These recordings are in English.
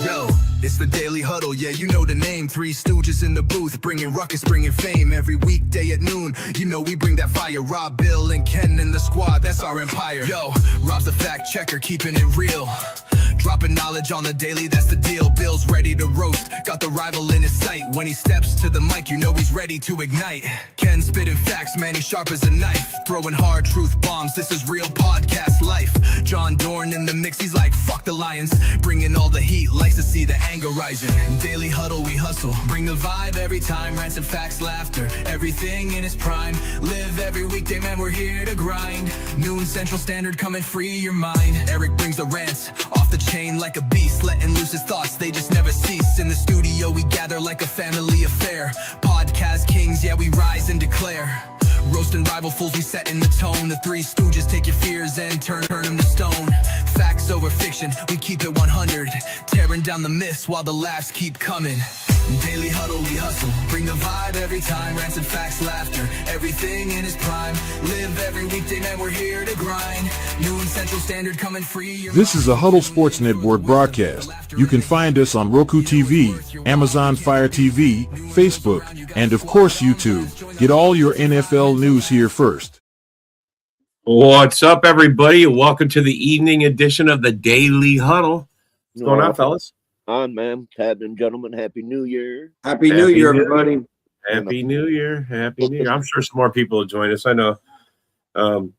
Yo, it's the Daily Huddle, yeah, you know the name. Three stooges in the booth, bringing ruckus, bringing fame. Every weekday at noon, you know we bring that fire. Rob, Bill, and Ken in the squad, that's our empire. Yo, Rob's the fact checker, keeping it real. Dropping knowledge on the daily, that's the deal. Bill's ready to roast, got the rival in his sight. When he steps to the mic, you know he's ready to ignite. Ken spitting facts, man, he's sharp as a knife. Throwing hard truth bombs, this is real podcast life. John Dorn in the mix, he's like, fuck the Lions. Bringing all the heat, likes to see the anger rising. Daily Huddle, we hustle, bring the vibe every time. Rants and facts, laughter, everything in its prime. Live every weekday, man, we're here to grind. Noon Central Standard, come and free your mind. Eric brings the rants, off the chain like a beast, letting loose his thoughts, they just never cease. In the studio we gather like a family affair. Podcast kings, yeah, we rise and declare. Roasting rival fools, we setting the tone. The Three Stooges take your fears and turn them to stone. Facts over fiction, we keep it 100. Tearing down the myths while the laughs keep coming. Daily Huddle, we hustle, bring the vibe every time. Rants and facts, laughter, everything in its prime. Live every weekday, man, we're here to grind. Noon Central Standard, come and free your This is a Huddle Sports Network broadcast. You can find us on Roku TV, Amazon Fire TV, Facebook, and of course YouTube. Get all your NFL news here first. What's up, everybody? Welcome to the evening edition of the Daily Huddle. What's going on, fellas? On, man. Captain, gentlemen, Happy New Year. Happy New Year, everybody. Happy New Year. Happy New Year. I'm sure some more people will join us. I know.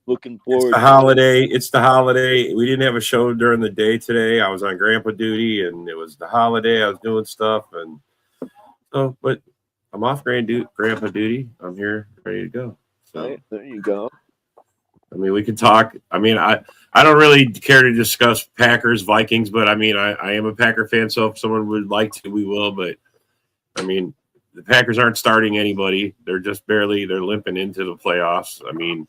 Looking forward. It's the holiday. It's the holiday. We didn't have a show during the day today. I was on grandpa duty, and it was the holiday. I was doing stuff, and so, but I'm off grandpa duty. I'm here, ready to go. So Right, there you go. I mean, we could talk. I mean, I don't really care to discuss Packers, Vikings, but I mean, I am a Packer fan, so if someone would like to, we will. But I mean, the Packers aren't starting anybody. They're just barely, they're limping into the playoffs. I mean,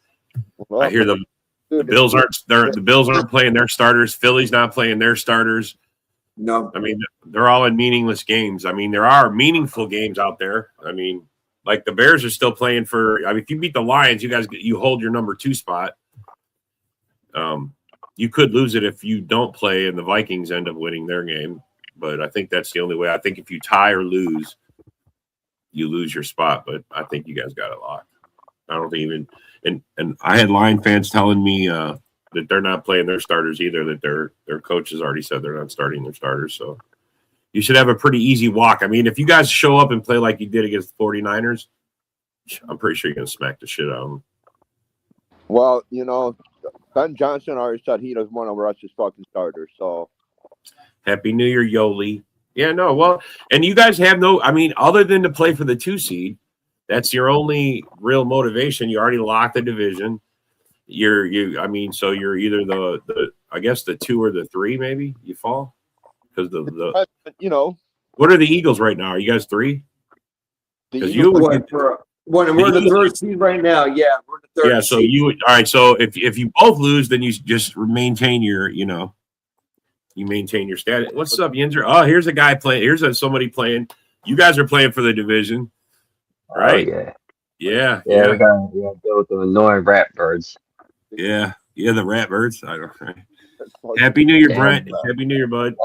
Well, I hear the Bills aren't playing their starters. Philly's not playing their starters. No, I mean, they're all in meaningless games. I mean, there are meaningful games out there. I mean, like the Bears are still playing for. I mean, if you beat the Lions, you hold your number 2 spot. You could lose it if you don't play, and the Vikings end up winning their game. But I think that's the only way. I think if you tie or lose, you lose your spot. But I think you guys got it locked. I don't think even. And I had Lion fans telling me that they're not playing their starters either. That their coaches already said they're not starting their starters. So you should have a pretty easy walk. I mean, if you guys show up and play like you did against the 49ers, I'm pretty sure you're going to smack the shit out of them. Well, you know, Ben Johnson already said he doesn't want to rush his fucking starters. So Happy New Year, Yoli. Yeah, no, well, and you guys have no, I mean, other than to play for the 2 seed, that's your only real motivation. You already locked the division. I mean, so you're either the I guess the 2 or the 3, maybe you fall because the you know, what are the Eagles right now? Are you guys 3? Because Eagles- we're the third seed right now. Yeah, we're the third. Yeah, so seed. all right. So if you both lose, then you just maintain your, you maintain your status. What's up, Yinzer? Oh, here's a guy playing. Here's somebody playing. You guys are playing for the division, right? Oh, Yeah. we gotta deal with the annoying rat birds. Yeah, the rat birds. I don't. Happy New Year, Damn, Brent. bro. Happy New Year, bud.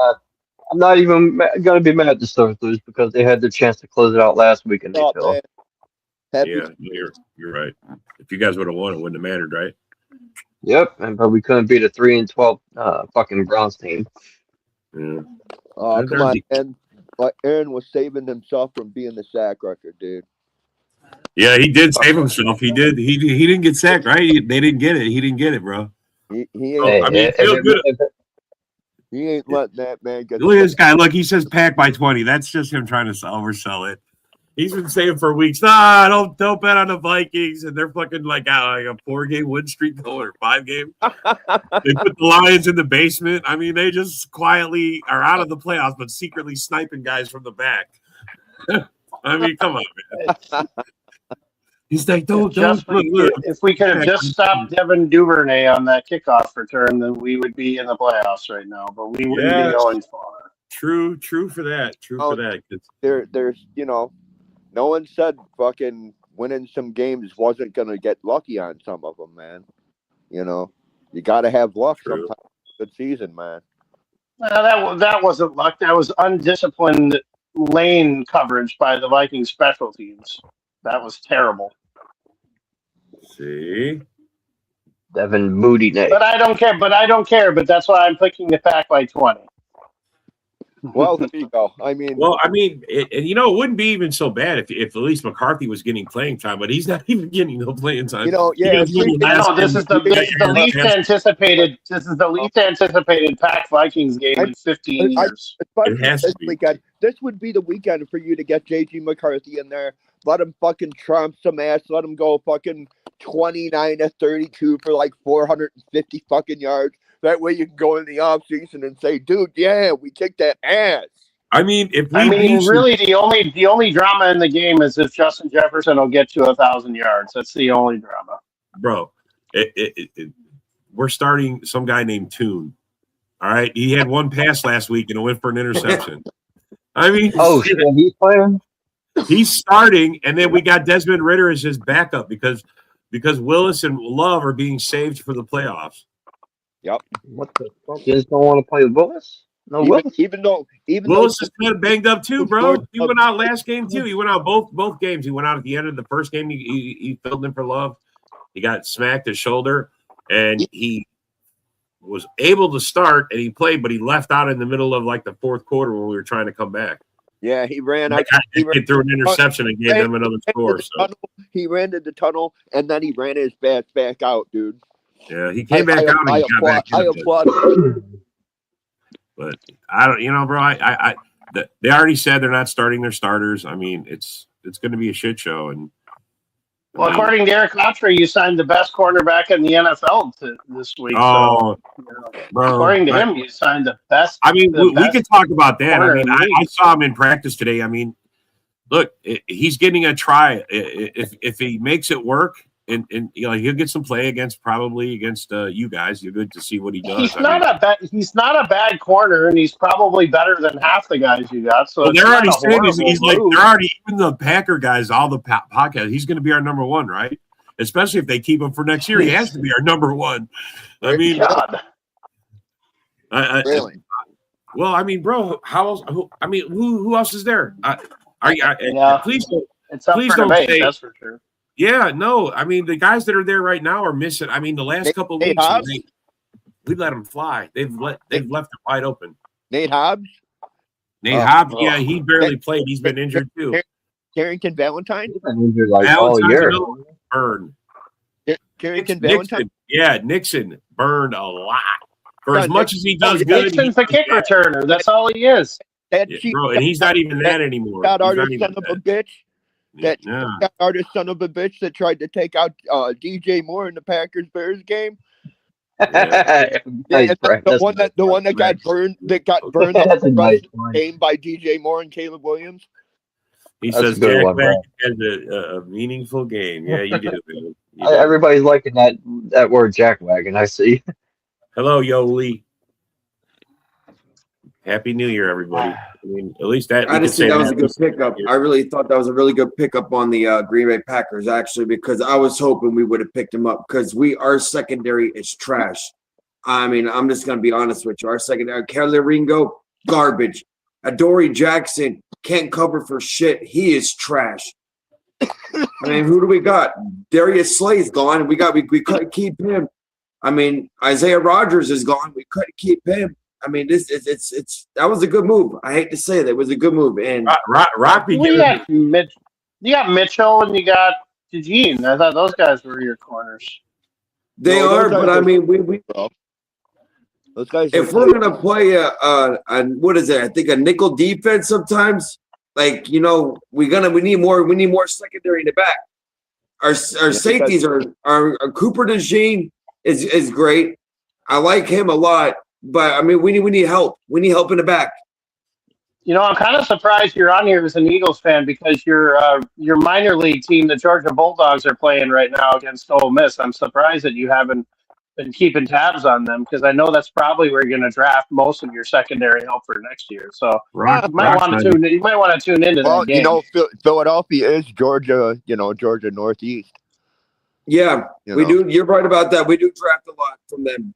I'm not even gonna be mad at the Steelers because they had their chance to close it out last week and they Oh, fell. man. Happy Yeah, you're right. If you guys would have won, it wouldn't have mattered, right? Yep, but we couldn't beat a 3-12 fucking Browns team. Yeah. Oh, They're come on, de- man. Like Aaron was saving himself from being the sack record, dude. Yeah, he did save himself. He did. He didn't get sacked, right? They didn't get it. He didn't get it, bro. He Oh, ain't, I mean, feel good. he ain't letting that man get. Look at this guy. Look, he says pack by 20. That's just him trying to oversell it. He's been saying for weeks, nah, don't bet on the Vikings. And they're fucking like a 4-game win streak going or 5-game. They put the Lions in the basement. I mean, they just quietly are out of the playoffs, but secretly sniping guys from the back. I mean, come on, man. He's like, don't. If we could have just stopped Devin Duvernay on that kickoff return, then we would be in the playoffs right now. But we wouldn't be going far. True for that. For that. There's, no one said fucking winning some games wasn't gonna get lucky on some of them, man. You got to have luck True. sometimes. Good season, man. That wasn't luck. That was undisciplined lane coverage by the Vikings special teams. That was terrible. See? Devin Moody Nay. But I don't care. But that's why I'm picking the Pack by 20. Well, there you go. I mean, it wouldn't be even so bad if at least McCarthy was getting playing time, but he's not even getting no playing time. This is the least anticipated. This is the least anticipated Pack Vikings game in 15 years. It has to be. Weekend, this would be the weekend for you to get JG McCarthy in there. Let him fucking trump some ass. Let him go fucking 29-32 for like 450 fucking yards. That way you can go in the offseason and say, dude, yeah, we kicked that ass. I mean, really, the only drama in the game is if Justin Jefferson will get to 1,000 yards. That's the only drama, bro. We're starting some guy named Toon. All right, he had one pass last week and it went for an interception. I mean, shit, he's playing. He's starting, and then we got Desmond Ridder as his backup because Willis and Love are being saved for the playoffs. Yep. What the fuck? You just don't want to play with Willis? No, even though Willis is kind of banged up too, bro. He went out last game too. He went out both games. He went out at the end of the first game. He filled in for Love. He got smacked his shoulder, and he was able to start and he played, but he left out in the middle of like the fourth quarter when we were trying to come back. Yeah, he ran out. He threw an interception and gave them another score. So. He ran to the tunnel and then he ran his back out, dude. Yeah, he came back out and he got back in. I applaud him. But I don't, bro. They already said they're not starting their starters. I mean, it's going to be a shit show. And according to Eric Autry, you signed the best cornerback in the NFL this week. Oh, bro, according to him, you signed the best. I mean, we can talk about that. I mean, I saw him in practice today. I mean, look, he's getting a try. If he makes it work. And he'll get some play against you guys. You're good to see what he does. He's not a bad corner, and he's probably better than half the guys you got. So they're already saying even the Packer guys, all the podcasts. He's going to be our number one, right? Especially if they keep him for next year, he has to be our number one. I mean, God. Really? Well, I mean, bro, how else? Who else is there? Please don't. It's up for debate, that's for sure. Yeah, no. I mean, the guys that are there right now are missing. I mean, the last couple of weeks, we let them fly. They've left it wide open. Nate Hobbs? Hobbs, yeah, he barely played. He's been injured too. Carrington Valentine? He's been injured all year. Burned. Carrington Valentine? Yeah, Nixon burned a lot. For as much as he does good. Nixon's the kick returner. That's all he is. Bro, and he's not even that anymore. That artist son of a bitch. That artist son of a bitch that tried to take out DJ Moore in the Packers-Bears game. Yeah. the one that got burned That's a nice game by DJ Moore and Caleb Williams. He says Jack Wagon has a meaningful game. Yeah, you do. Man. Everybody's liking that word Jack Wagon, I see. Hello, Yoli. Happy New Year, everybody. I mean, at least that. I just think that was a good pickup. I really thought that was a really good pickup on the Green Bay Packers, actually, because I was hoping we would have picked him up because our secondary is trash. I mean, I'm just going to be honest with you. Our secondary, Kelly Ringo, garbage. Adoree Jackson can't cover for shit. He is trash. I mean, who do we got? Darius Slay's gone. We couldn't keep him. I mean, Isaiah Rodgers is gone. We couldn't keep him. I mean, that was a good move. I hate to say that. It was a good move. And you got Mitchell and you got Eugene. I thought those guys were your corners. They are, but I mean, we those guys. If we're gonna play what is it? I think a nickel defense sometimes. Like we need more secondary in the back. Our safeties are Cooper DeJean is great. I like him a lot. But I mean, we need help. We need help in the back. I'm kind of surprised you're on here as an Eagles fan because your minor league team, the Georgia Bulldogs, are playing right now against Ole Miss. I'm surprised that you haven't been keeping tabs on them because I know that's probably where you're going to draft most of your secondary help for next year. So you might want to tune into that game. Philadelphia is Georgia. Georgia Northeast. Yeah, we do. You're right about that. We do draft a lot from them.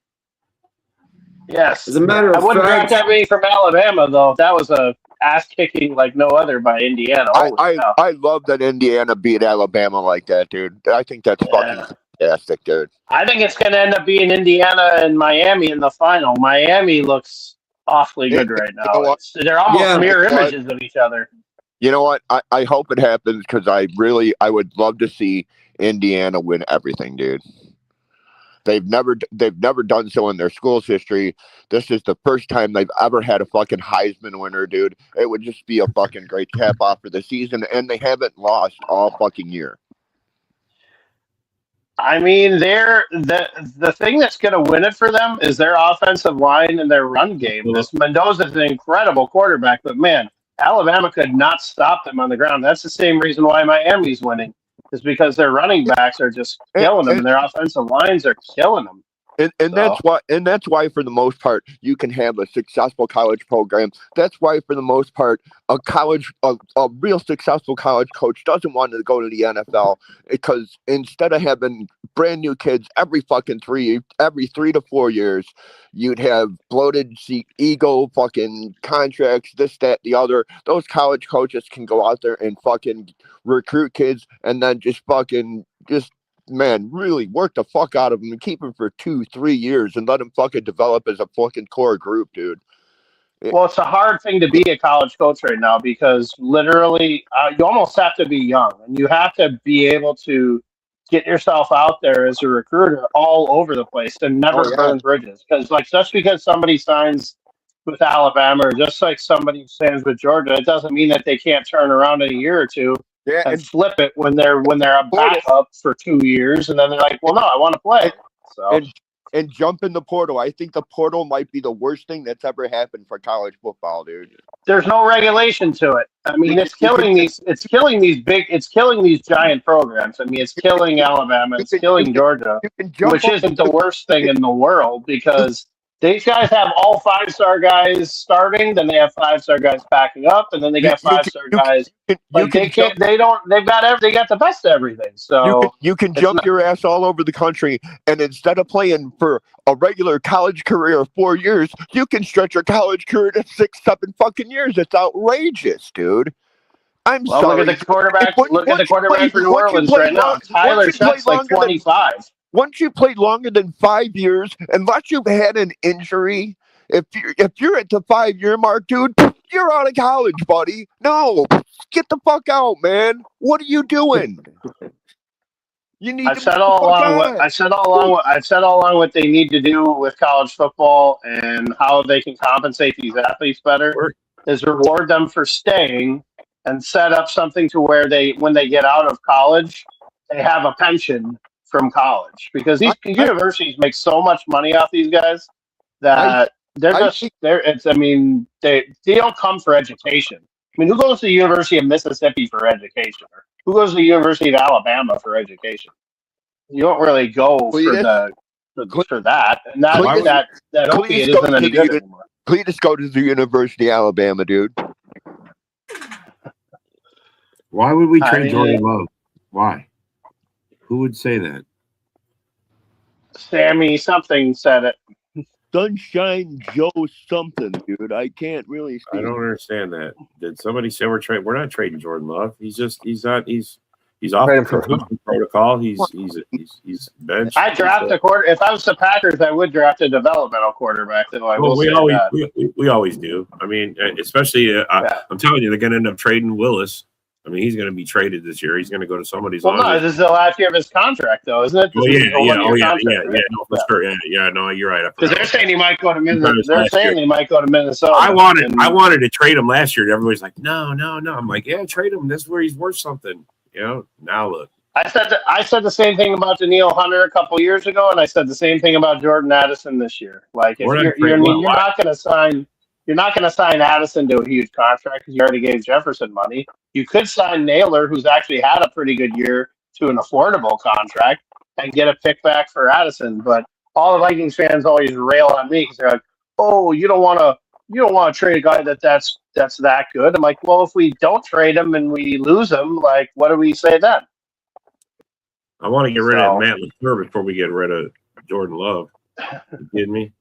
Yes. As a matter I of wouldn't draft fact, that many from Alabama, though. That was a ass kicking like no other by Indiana. Holy cow. I love that Indiana beat Alabama like that, dude. I think that's fucking Yeah. fantastic, dude. I think it's going to end up being Indiana and Miami in the final. Miami looks awfully good right You know now. what? They're almost Yeah. mirror What? images of each other. You know what? I hope it happens because I would love to see Indiana win everything, dude. They've never done so in their school's history. This is the first time they've ever had a fucking Heisman winner, dude. It would just be a fucking great cap off for the season, and they haven't lost all fucking year. I mean, the thing that's going to win it for them is their offensive line and their run game. This Mendoza's an incredible quarterback, but man, Alabama could not stop them on the ground. That's the same reason why Miami's winning, is because their running backs are just killing them, and their offensive lines are killing them. And that's why for the most part you can have a successful college program. That's why for the most part a real successful college coach doesn't want to go to the NFL, because instead of having brand new kids every 3 to 4 years, you'd have bloated ego fucking contracts, this, that, the other. Those college coaches can go out there and fucking recruit kids and then really work the fuck out of them and keep them for 2-3 years and let them fucking develop as a fucking core group, dude. Well, it's a hard thing to be a college coach right now because literally you almost have to be young and you have to be able to get yourself out there as a recruiter all over the place and never burn bridges. Because just because somebody signs with Alabama or just like somebody signs with Georgia, it doesn't mean that they can't turn around in a year or two. Yeah, and flip it when they're a backup for 2 years, and then they're like, "Well, no, I want to play." So and jump in the portal. I think the portal might be the worst thing that's ever happened for college football, dude. There's no regulation to it. I mean, it's killing these giant programs. I mean, it's killing Alabama, it's killing Georgia, which isn't the worst thing in the world because these guys have all 5-star guys starting, then they have 5-star guys backing up, and then they got 5-star guys. They got the best of everything. So you can jump your ass all over the country, and instead of playing for a regular college career of 4 years, you can stretch your college career to 6-7 fucking years. It's outrageous, dude. I'm sorry. Look at the quarterback. Look at the quarterback for New Orleans right now. Tyler Shutt's like 25. Once you play longer than 5 years, unless you've had an injury, if you're at the 5-year mark, dude, you're out of college, buddy. No, get the fuck out, man. What are you doing? You need. I've said all along what they need to do with college football and how they can compensate these athletes better is reward them for staying and set up something to where when they get out of college, they have a pension from college, because these universities make so much money off these guys that they don't come for education. I mean, who goes to the University of Mississippi for education? Or who goes to the University of Alabama for education? You don't really go for that, and that opiate isn't any good anymore. Please go to the University of Alabama, dude. Why would we trade Jordan Love? Why? Who would say that? Sammy something said it. Sunshine Joe something, dude. I can't really see. I don't understand that. Did somebody say we're not trading Jordan Love? He's off the concussion protocol. He's benched. I draft a quarter. If I was the Packers, I would draft a developmental quarterback. Though we always do. I mean, especially I'm telling you, they're going to end up trading Willis. I mean, he's going to be traded this year. He's going to go to somebody's. Well, no, this is the last year of his contract, though, isn't it? No, for sure. No, you're right. Because they're saying he might go to Minnesota. I wanted to trade him last year. Everybody's like, no. I'm like, yeah, trade him. That's where he's worth something. Now look. I said the same thing about Danielle Hunter a couple years ago, and I said the same thing about Jordan Addison this year. Like, if you're not going to sign. You're not going to sign Addison to a huge contract because you already gave Jefferson money. You could sign Naylor, who's actually had a pretty good year, to an affordable contract and get a pick back for Addison. But all the Vikings fans always rail on me because they're like, "Oh, you don't want to trade a guy that's that good." I'm like, "Well, if we don't trade him and we lose him, like, what do we say then?" I want to get rid of Matt LaFleur before we get rid of Jordan Love. You kidding me?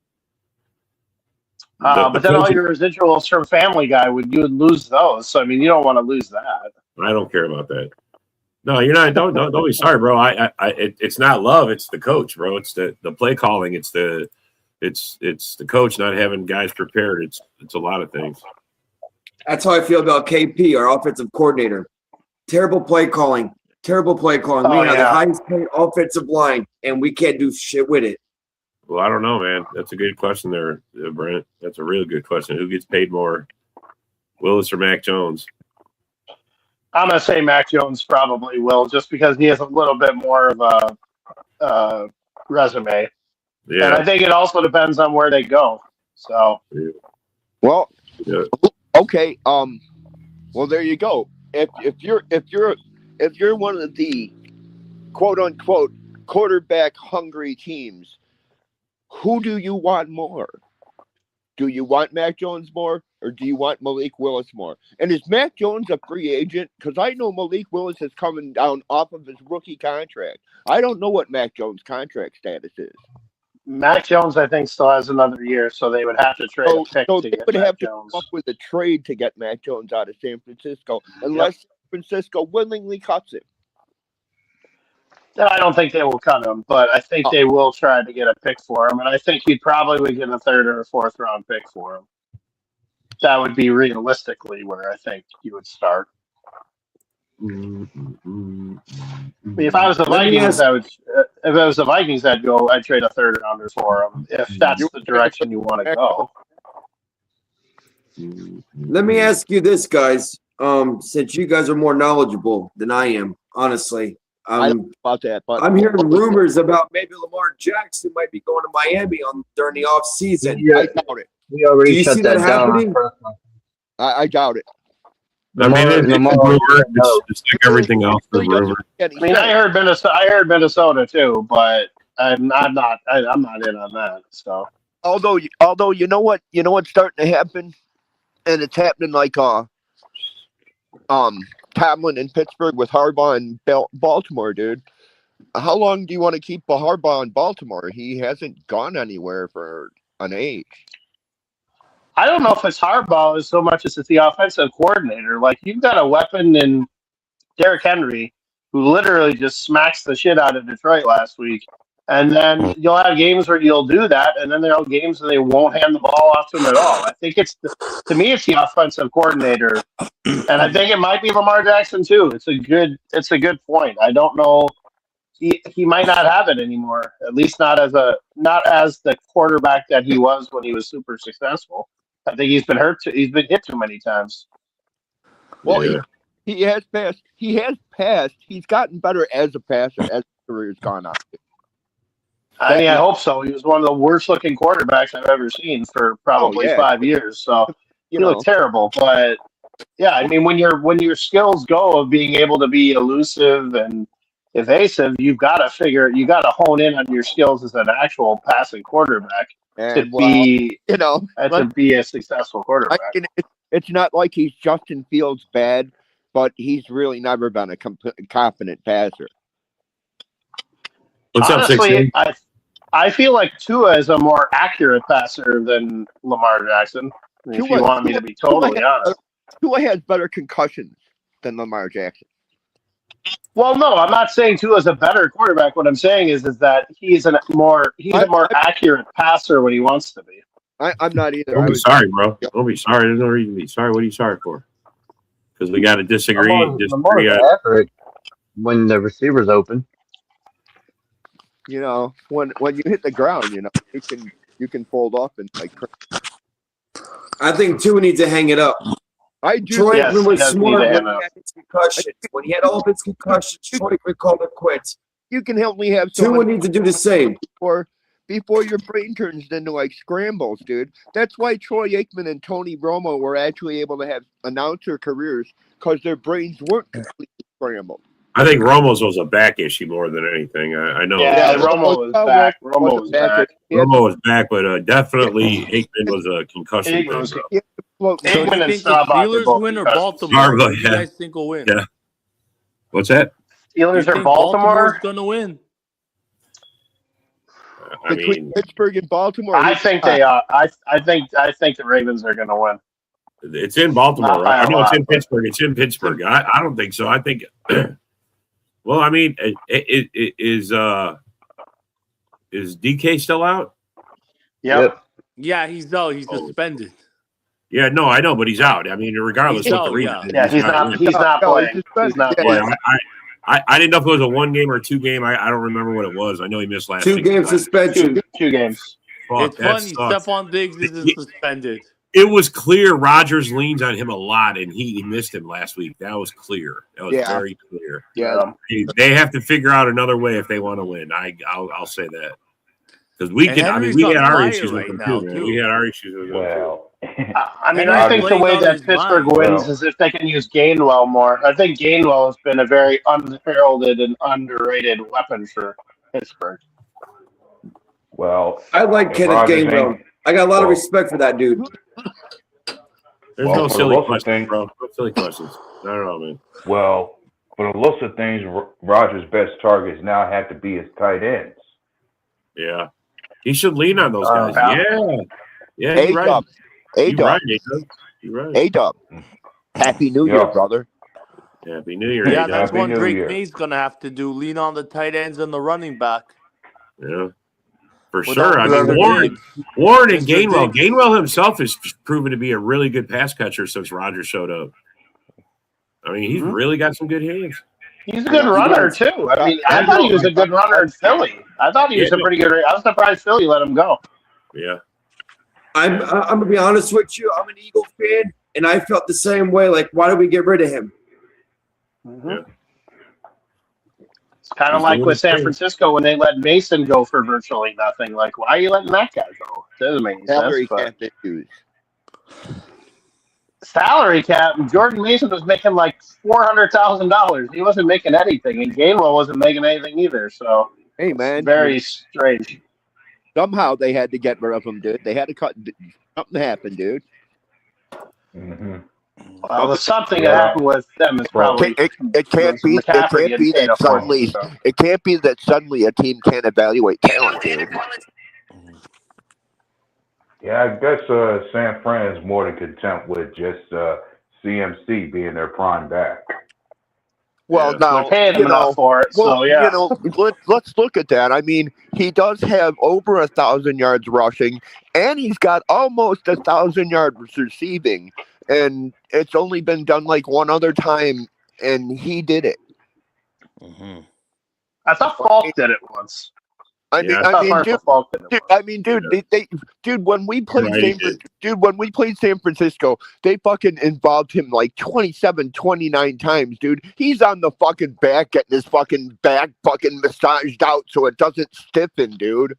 But then all your residuals from Family Guy you would lose those. So I mean, you don't want to lose that. I don't care about that. No, you're not. Don't be sorry, bro. It's not love. It's the coach, bro. It's the play calling. It's the coach not having guys prepared. It's a lot of things. That's how I feel about KP, our offensive coordinator. Terrible play calling. Terrible play calling. We have the highest paid offensive line, and we can't do shit with it. Well, I don't know, man. That's a good question there, Brent. That's a real good question. Who gets paid more, Willis or Mac Jones? I'm going to say Mac Jones probably will, just because he has a little bit more of a resume. Yeah. And I think it also depends on where they go. So, Well, yeah. okay. Well, there you go. If you're one of the quote unquote quarterback hungry teams, who do you want more? Do you want Mac Jones more, or do you want Malik Willis more? And is Mac Jones a free agent? Because I know Malik Willis is coming down off of his rookie contract. I don't know what Mac Jones' contract status is. Mac Jones, I think, still has another year, so they would have to trade a pick so to they get would Mac have to Jones. come up with a trade to get Mac Jones out of San Francisco, unless San Francisco willingly cuts him. I don't think they will cut him, but I think they will try to get a pick for him, and I think you'd probably get a third or a fourth round pick for him. That would be realistically where I think you would start. If I was the Vikings, I'd trade a third rounder for him if that's the direction you want to go. Let me ask you this, guys. Since you guys are more knowledgeable than I am, honestly. I don't know about that, but I'm hearing rumors about maybe Lamar Jackson might be going to Miami during the off season. I doubt it. We already Do you shut see that that down. happening? I doubt it. I mean, it's a rumor. It's like everything else is rumor. I mean, I heard Minnesota too, but I'm not in on that. So, although you know what's starting to happen, and it's happening like Tomlin in Pittsburgh with Harbaugh in Baltimore, dude. How long do you want to keep Harbaugh in Baltimore? He hasn't gone anywhere for an age. I don't know if it's Harbaugh as so much as it's the offensive coordinator. Like, you've got a weapon in Derrick Henry, who literally just smacks the shit out of Detroit last week. And then you'll have games where you'll do that, and then there'll games where they won't hand the ball off to him at all. I think to me, it's the offensive coordinator, and I think it might be Lamar Jackson too. It's a good point. I don't know. He might not have it anymore. At least not as the quarterback that he was when he was super successful. I think he's been hurt. He's been hit too many times. Well, yeah. He has passed. He's gotten better as a passer as his career's gone on. I hope so. He was one of the worst-looking quarterbacks I've ever seen for probably 5 years. So he looked terrible. But yeah, I mean, when your skills go of being able to be elusive and evasive, you got to hone in on your skills as an actual passing quarterback to be a successful quarterback. It's not like he's Justin Fields bad, but he's really never been a confident passer. What's Honestly, up, 16? I feel like Tua is a more accurate passer than Lamar Jackson. If you want me to be totally honest, Tua has better concussions than Lamar Jackson. Well, no, I'm not saying Tua is a better quarterback. What I'm saying is that he's a more accurate passer when he wants to be. I'm not either. Don't be sorry, bro. Don't be sorry. There's no reason to be sorry. What are you sorry for? Because we got to disagree. Lamar's accurate when the receiver's open. You know, when you hit the ground, you can fold up and like. I think Tua needs to hang it up. I do. Troy was smart when he had his concussions. When he had all of his concussions, Troy could call it quits. You can help me have Tua needs to do the same. Before your brain turns into like scrambles, dude. That's why Troy Aikman and Tony Romo were actually able to have announcer careers, because their brains weren't completely scrambled. I think Romo's was a back issue more than anything. I know. Yeah, Romo was back. Romo was back, but definitely Aikman was a concussion. Aikman and Steelers win or Baltimore? Who you guys think will win? Yeah. What's that? Steelers or Baltimore? Baltimore's gonna win. Between Pittsburgh and Baltimore, I think they are. I think the Ravens are going to win. It's in Baltimore, Not by right? a I know it's lot, in Pittsburgh. It's in Pittsburgh. I don't think so. I think. Well, I mean, is DK still out? Yep. Yeah, he's out. He's suspended. Yeah, no, I know, but he's out. I mean, regardless He's of what out, the reason yeah. is, He's not. He's not playing. He's not playing. I didn't know if it was a 1 game or a 2 game. I don't remember what it was. I know he missed last 2 week. game suspension. Two games. Fuck, It's that funny. sucks. Stephon Diggs is suspended. It was clear Rodgers leans on him a lot, and he missed him last week. That was clear. That was very clear. Yeah. They have to figure out another way if they want to win. I'll say that. Because we had our issues with him too, man. We had our issues with him. Well, I mean, I think the way that Pittsburgh wins is if they can use Gainwell more. I think Gainwell has been a very unheralded and underrated weapon for Pittsburgh. well, I like Kenneth Gainwell. I got a lot of respect for that dude. There's no silly questions, bro. No silly questions. Not at all, man. Well, for the looks of things, Rodgers' best targets now have to be his tight ends. Yeah. He should lean on those guys. Yeah, you're right. A-Dub. You're right, A-Dub. You're right. A-Dub. Happy New Year, brother. Happy New Year, Yeah, A-Dub. that's Happy what New Drake Year. May's going to have to do. Lean on the tight ends and the running back. Yeah. For Without sure. I mean, Mr. Warren and Mr. Gainwell. Diggs. Gainwell himself has proven to be a really good pass catcher since Rodgers showed up. I mean, he's really got some good hands. He's a good runner too. I mean, I thought he was a good runner in Philly. I thought he was a pretty good. I was surprised Philly let him go. Yeah. I'm gonna be honest with you. I'm an Eagle fan, and I felt the same way. Like, why did we get rid of him? Yeah. It's kind of like with San Francisco when they let Mason go for virtually nothing. Like, why are you letting that guy go? Doesn't make any Salary sense. cap issues. Salary cap. Jordan Mason was making like $400,000. He wasn't making anything, and Gainwell wasn't making anything either. So, hey man, very strange. Somehow they had to get rid of him, dude. They had to cut. Something happened, dude. Mm-hmm. Well, the something that happened with them is probably It can't be. It can't be that suddenly. It can't be that suddenly a team can't evaluate talent, dude. Yeah, I guess San Fran is more than content with just CMC being their prime back. Well, now they're paying him enough for it. Well, so yeah, let's look at that. I mean, he does have over 1,000 yards rushing, and he's got almost 1,000 yards receiving, and it's only been done like one other time, and he did it. Mm-hmm. I thought Falk did it once. I mean, dude, when we played when we played San Francisco, they fucking involved him like 27, 29 times, dude. He's on the fucking back, getting his fucking back fucking massaged out so it doesn't stiffen, dude.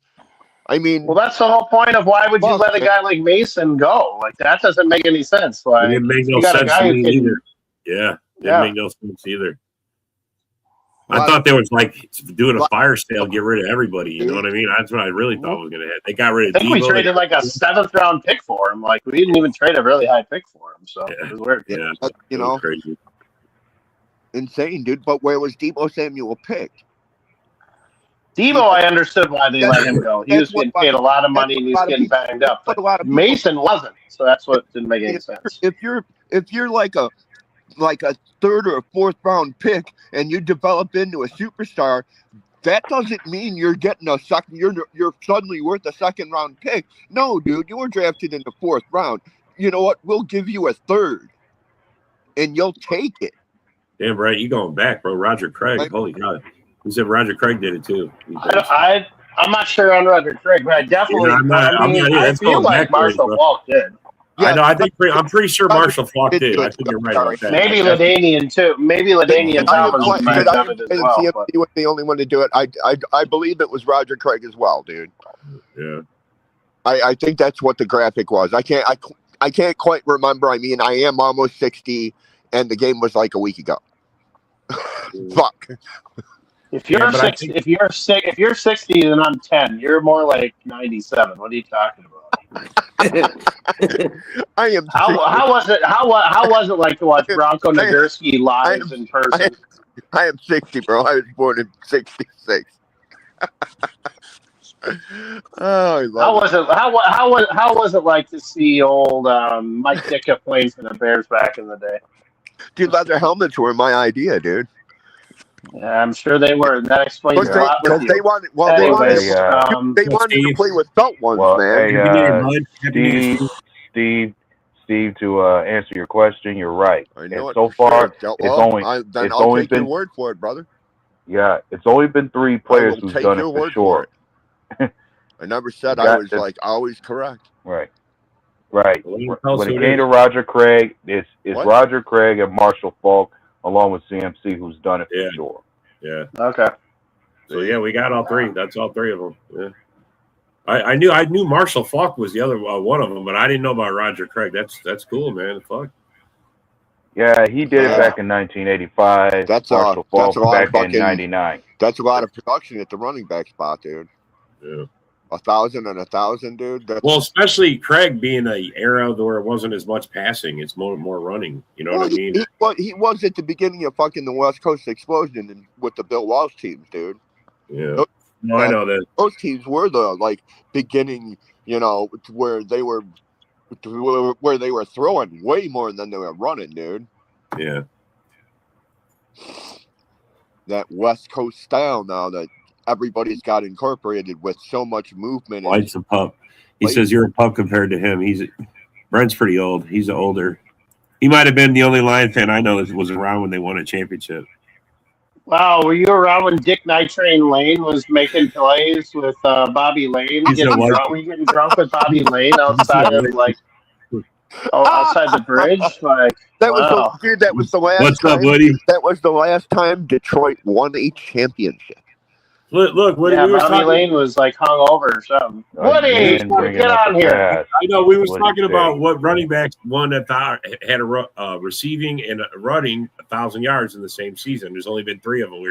I mean, well, that's the whole point of why would you let a guy like Mason go? Like, that doesn't make any sense. Like, it didn't make no sense to me either. Yeah, didn't make no sense either. I thought they was like doing a fire sale, get rid of everybody. You know what I mean? That's what I really thought was going to happen. They got rid of. I think we traded like a 7th round pick for him. Like, we didn't even trade a really high pick for him. So it was weird. Yeah, you know, crazy, insane, dude. But where was Deebo Samuel picked? Deebo, I understood why they let him go. He was getting paid a lot of money and he was getting banged up. But Mason wasn't, so that's what didn't make any sense. If you're like a 3rd or 4th round pick and you develop into a superstar, that doesn't mean you're getting a second. You're suddenly worth a 2nd round pick. No, dude, you were drafted in the 4th round. You know what? We'll give you a 3rd, and you'll take it. Damn right, you going back, bro? Roger Craig, holy God! He said Roger Craig did it too. I'm not sure on Roger Craig, but I definitely. I feel like Marshall Falk did. Yeah, I know. I'm pretty sure Marshall Falk did. I think you're right about that. Maybe Ladainian too. Maybe Ladainian Thomas might have done it as well. He was the only one to do it. I believe it was Roger Craig as well, dude. Yeah. I think that's what the graphic was. I can't quite remember. I mean, I am almost 60, and the game was like a week ago. Fuck. If you're 60 and I'm 10, you're more like 97. What are you talking about? I am. How was it? How was it like to watch Bronco Nagurski live in person? I am 60, bro. I was born in '66. Oh, I How love was it? How was it like to see old Mike Ditka playing for the Bears back in the day? Dude, leather helmets were my idea, dude. Yeah, I'm sure they were. That explains a lot with Because they you. wanted, well, Anyways, they wanted to Steve. play with felt ones, Well, man. hey, Happy New Year, bud. Happy New Year, Steve, to answer your question, you're right. I know And it so for far, sure. it's Well, only then it's I'll only take your been word for it, brother. it's only been 3 I players will who's take done your it for word for sure. it. I never said You I got was to- like always correct. Right. Well, tell us When who it it came is. to Roger Craig, it's What? Roger Craig and Marshall Falk, along with CMC, who's done it for Yeah. sure. Yeah. okay. So yeah, we got all three. That's all three of them. Yeah. I knew Marshall Falk was the other one of them, but I didn't know about Roger Craig. That's cool, man. Fuck. Yeah, he did Yeah. it back in 1985. That's Marshall that's Falk a lot back of fucking. in '99. That's a lot of production at the running back spot, dude. Yeah. 1,000 and 1,000, dude. That's, Well, especially Craig being a era where it wasn't as much passing; it's more running. You know well, what I mean? he was at the beginning of fucking the West Coast explosion and with the Bill Walsh teams, dude. Yeah. No, I know that. Those teams were the like beginning, you know, to where they were throwing way more than they were running, dude. Yeah. That West Coast style now that everybody's got incorporated with so much movement. And White's a pup. He says you're a pup compared to him. Brent's pretty old. He's older. He might have been the only Lion fan I know that was around when they won a championship. Wow, were you around when Dick Nitrain Lane was making plays with Bobby Lane? He's a white- Were you getting drunk with Bobby Lane outside of outside the bridge? Like that wow. was that was the last What's time. up, Woody? That was the last time Detroit won a championship. Look, Woody, Yeah, we were Bobby talking. Lane was like hungover or something. Woody, Again, bringing get up on the here. past. I know we was What talking he about said. what running backs won had a receiving and running 1,000 yards in the same season. There's only been 3 of them.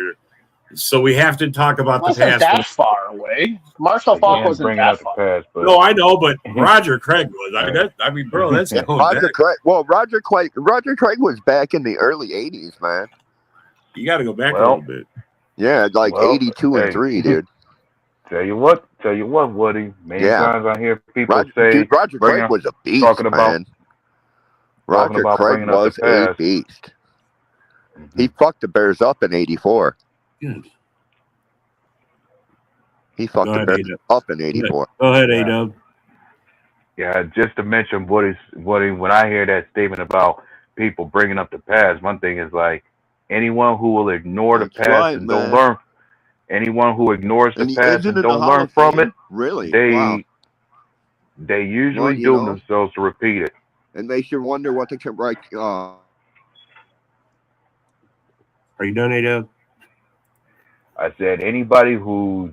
So we have to talk about It wasn't the that past. far away. Marshall Falk Again, wasn't bringing that up the far. past, but No, I know, but Roger Craig was. I mean, bro, that's going Roger back. Craig. Well, Roger Craig was back in the early '80s, man. You got to go back a Well, little bit. Yeah, like Well, 82 and hey. 3, dude. Tell you what, Woody. Many Yeah. times I hear people say, Dude, Roger bring Craig up- was a beast, talking about- man. Roger about Craig bringing up was the a past. beast. He fucked the Bears up in '84. Good. He fucked Go the ahead, Bears A-Dub. up in '84. Go ahead, Yeah. A-Dub. Yeah, just to mention Woody, when I hear that statement about people bringing up the past, one thing is like anyone who will ignore the That's past right, and man. don't learn, anyone who ignores the And he past isn't and in the don't Hall learn of from Fame? it, Really? they Wow. they usually Well, you doom know. themselves to repeat it. It makes you wonder what they can write. Are you done, A-Dub? I said anybody who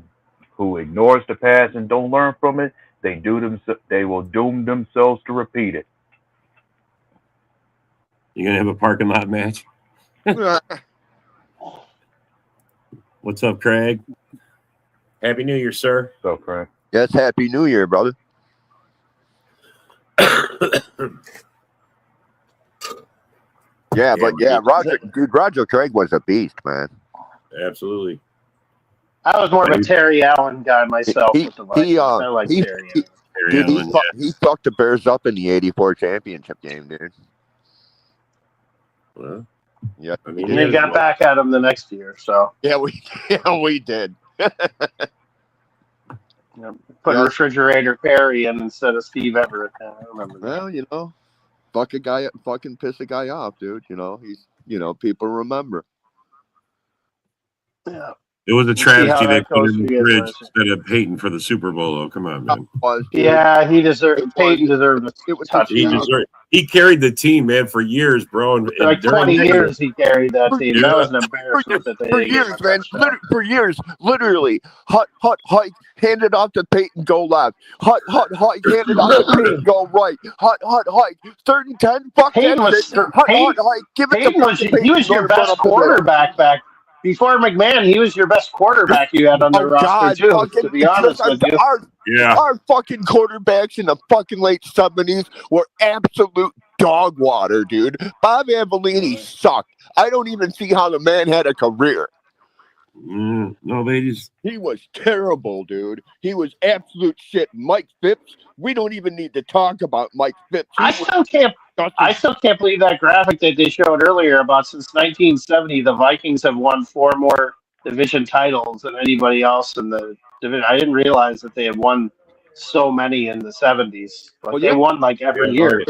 ignores the past and don't learn from it, they will doom themselves to repeat it. You going to have a parking lot match? What's up, Craig? Happy New Year, sir. So, Frank. Yes, Happy New Year, brother. Yeah, but yeah, Roger Craig was a beast, man. Absolutely. I was more of a Terry Allen guy myself with the Vikings. I like Terry Allen. Dude, Allen, he fucked the Bears up in the '84 championship game, dude. Well, Yeah, I mean, And they got back at him the next year, so yeah, we did. put Refrigerator Perry in instead of Steve Everett. I remember that. Well, you know, fucking piss a guy off, dude. You know, people remember. Yeah. it was a see travesty how they that put goes in for the you fridge guys. instead of Peyton for the Super Bowl. Oh, come on, man. Yeah, he deserved. Peyton deserved a touchdown. He carried the team, man, for years, bro. And Like during 20 that years he carried that team. Yeah. That was an embarrassment that they For didn't give years, him a man. touchdown. For years, literally. Hut, handed off to Peyton, go left. Hut, handed off to Peyton, go right. Hut. 3rd and 10. Fuck Peyton that was shit. Hut, give it Peyton to was Peyton. he was your Go run best up the middle. quarterback back before McMahon. He was your best quarterback you had on the roster God, too. fucking, To be honest with you, our fucking quarterbacks in the fucking late '70s were absolute dog water, dude. Bob Avellini sucked. I don't even see how the man had a career. No, they just. He was terrible, dude. He was absolute shit. Mike Phipps. We don't even need to talk about Mike Phipps. I still can't. I still can't believe that graphic that they showed earlier about since 1970, the Vikings have won 4 more division titles than anybody else in the division. I didn't realize that they had won so many in the 70s. Like Well, they yeah. won like every year.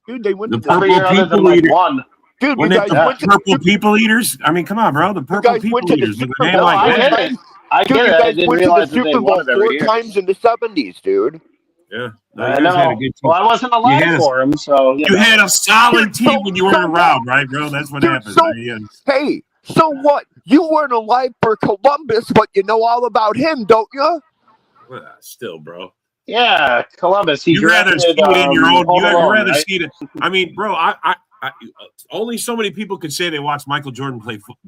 Dude, they went The to Every year other than People like Eater. one. Dude, you Wasn't it guys the went to Purple People Eaters? I mean, come on, bro. The Purple guys People went to the Eaters with Super a name No, Bowl like I that. get it. I Dude, get you it. I guys didn't went to the realize that they Super Bowl won it every 4 year. times in the 70s, dude. Yeah. No, I you guys had a know. good team. Well, I wasn't You alive had a, for him, so you had a solid Dude, team when you weren't around, right, bro? That's what Dude, happens. so- Right? Yeah. Hey, so what? You weren't alive for Columbus, but you know all about him, don't you? Well, still, bro. yeah, Columbus. He You rather drafted see it in your own. Home You Alone, rather right? see it. I mean, bro. I only so many people could say they watched Michael Jordan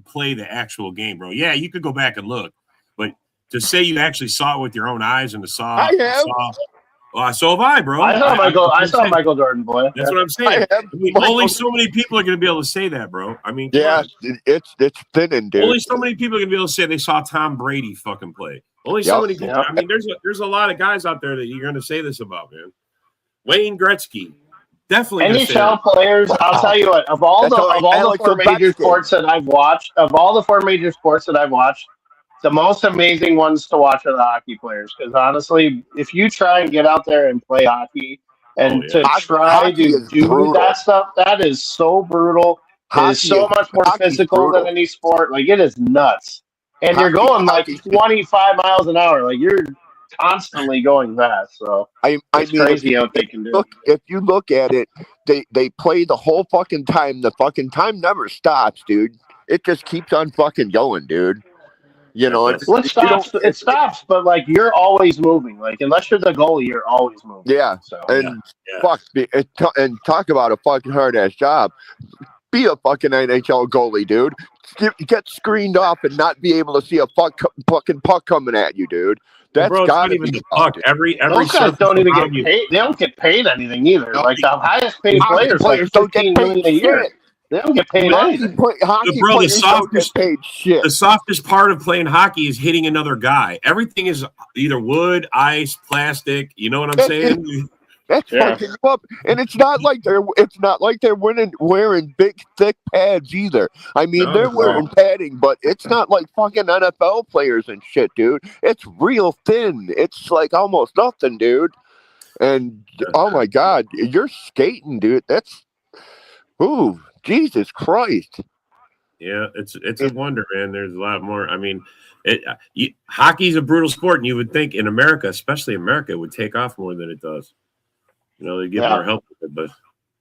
play the actual game, bro. Yeah, you could go back and look, but to say you actually saw it with your own eyes and I have. So have I, bro. I saw Michael. I that's saw what I'm saying. Michael Jordan play. That's what I'm I saying. have. I mean, Michael- only so many people are going to be able to say that, bro. I mean, come Yeah, on. it's thinning, dude. Only so many people are going to be able to say they saw Tom Brady fucking play. Only so Yep. many people. Yep. I mean, there's a lot of guys out there that you're going to say this about, man. Wayne Gretzky, definitely gonna say NHL that. players. I'll tell you what. Of all That's the all right. of all the Alex 4 major Ovechkin. sports that I've watched, the most amazing ones to watch are the hockey players. Because honestly, if you try and get out there and play hockey and to try Hockey to is do brutal. that stuff, that is so brutal. It is so much more hockey's physical than brutal. any sport. Like it is nuts. And you're going like Hockey's- 25 miles an hour. Like you're constantly going fast. So I it's mean, crazy what they can do. if you look at it, they play the whole fucking time. The fucking time never stops, dude. It just keeps on fucking going, dude. You know, it's, Well, it you don't- stops. It stops, but like you're always moving. Like unless you're the goalie, you're always moving. Yeah, So and Yeah. fuck, and talk about a fucking hard ass job. Be a fucking NHL goalie, dude. Get screened off and not be able to see a fucking puck coming at you, dude. That's Bro, it's not gotta even be the puck. tough, Every those guys surface don't even around get you. paid. They don't get paid anything either. No, Like the highest paid hockey players, like players don't get 15 paid million a year. shit. They don't get paid anything. Hockey Bro, the players don't get softest- paid shit. The softest part of playing hockey is hitting another guy. Everything is either wood, ice, plastic. You know what I'm saying? That's Yeah. fucking you up, and it's not like they're wearing big thick pads either. I mean, No, they're no. wearing padding, but it's not like fucking NFL players and shit, dude. It's real thin. It's like almost nothing, dude. And oh my god, you're skating, dude. That's ooh, Jesus Christ. Yeah, it's a wonder, man. There's a lot more. I mean, hockey's a brutal sport, and you would think in America, especially America, it would take off more than it does. You know, they get more help with it, but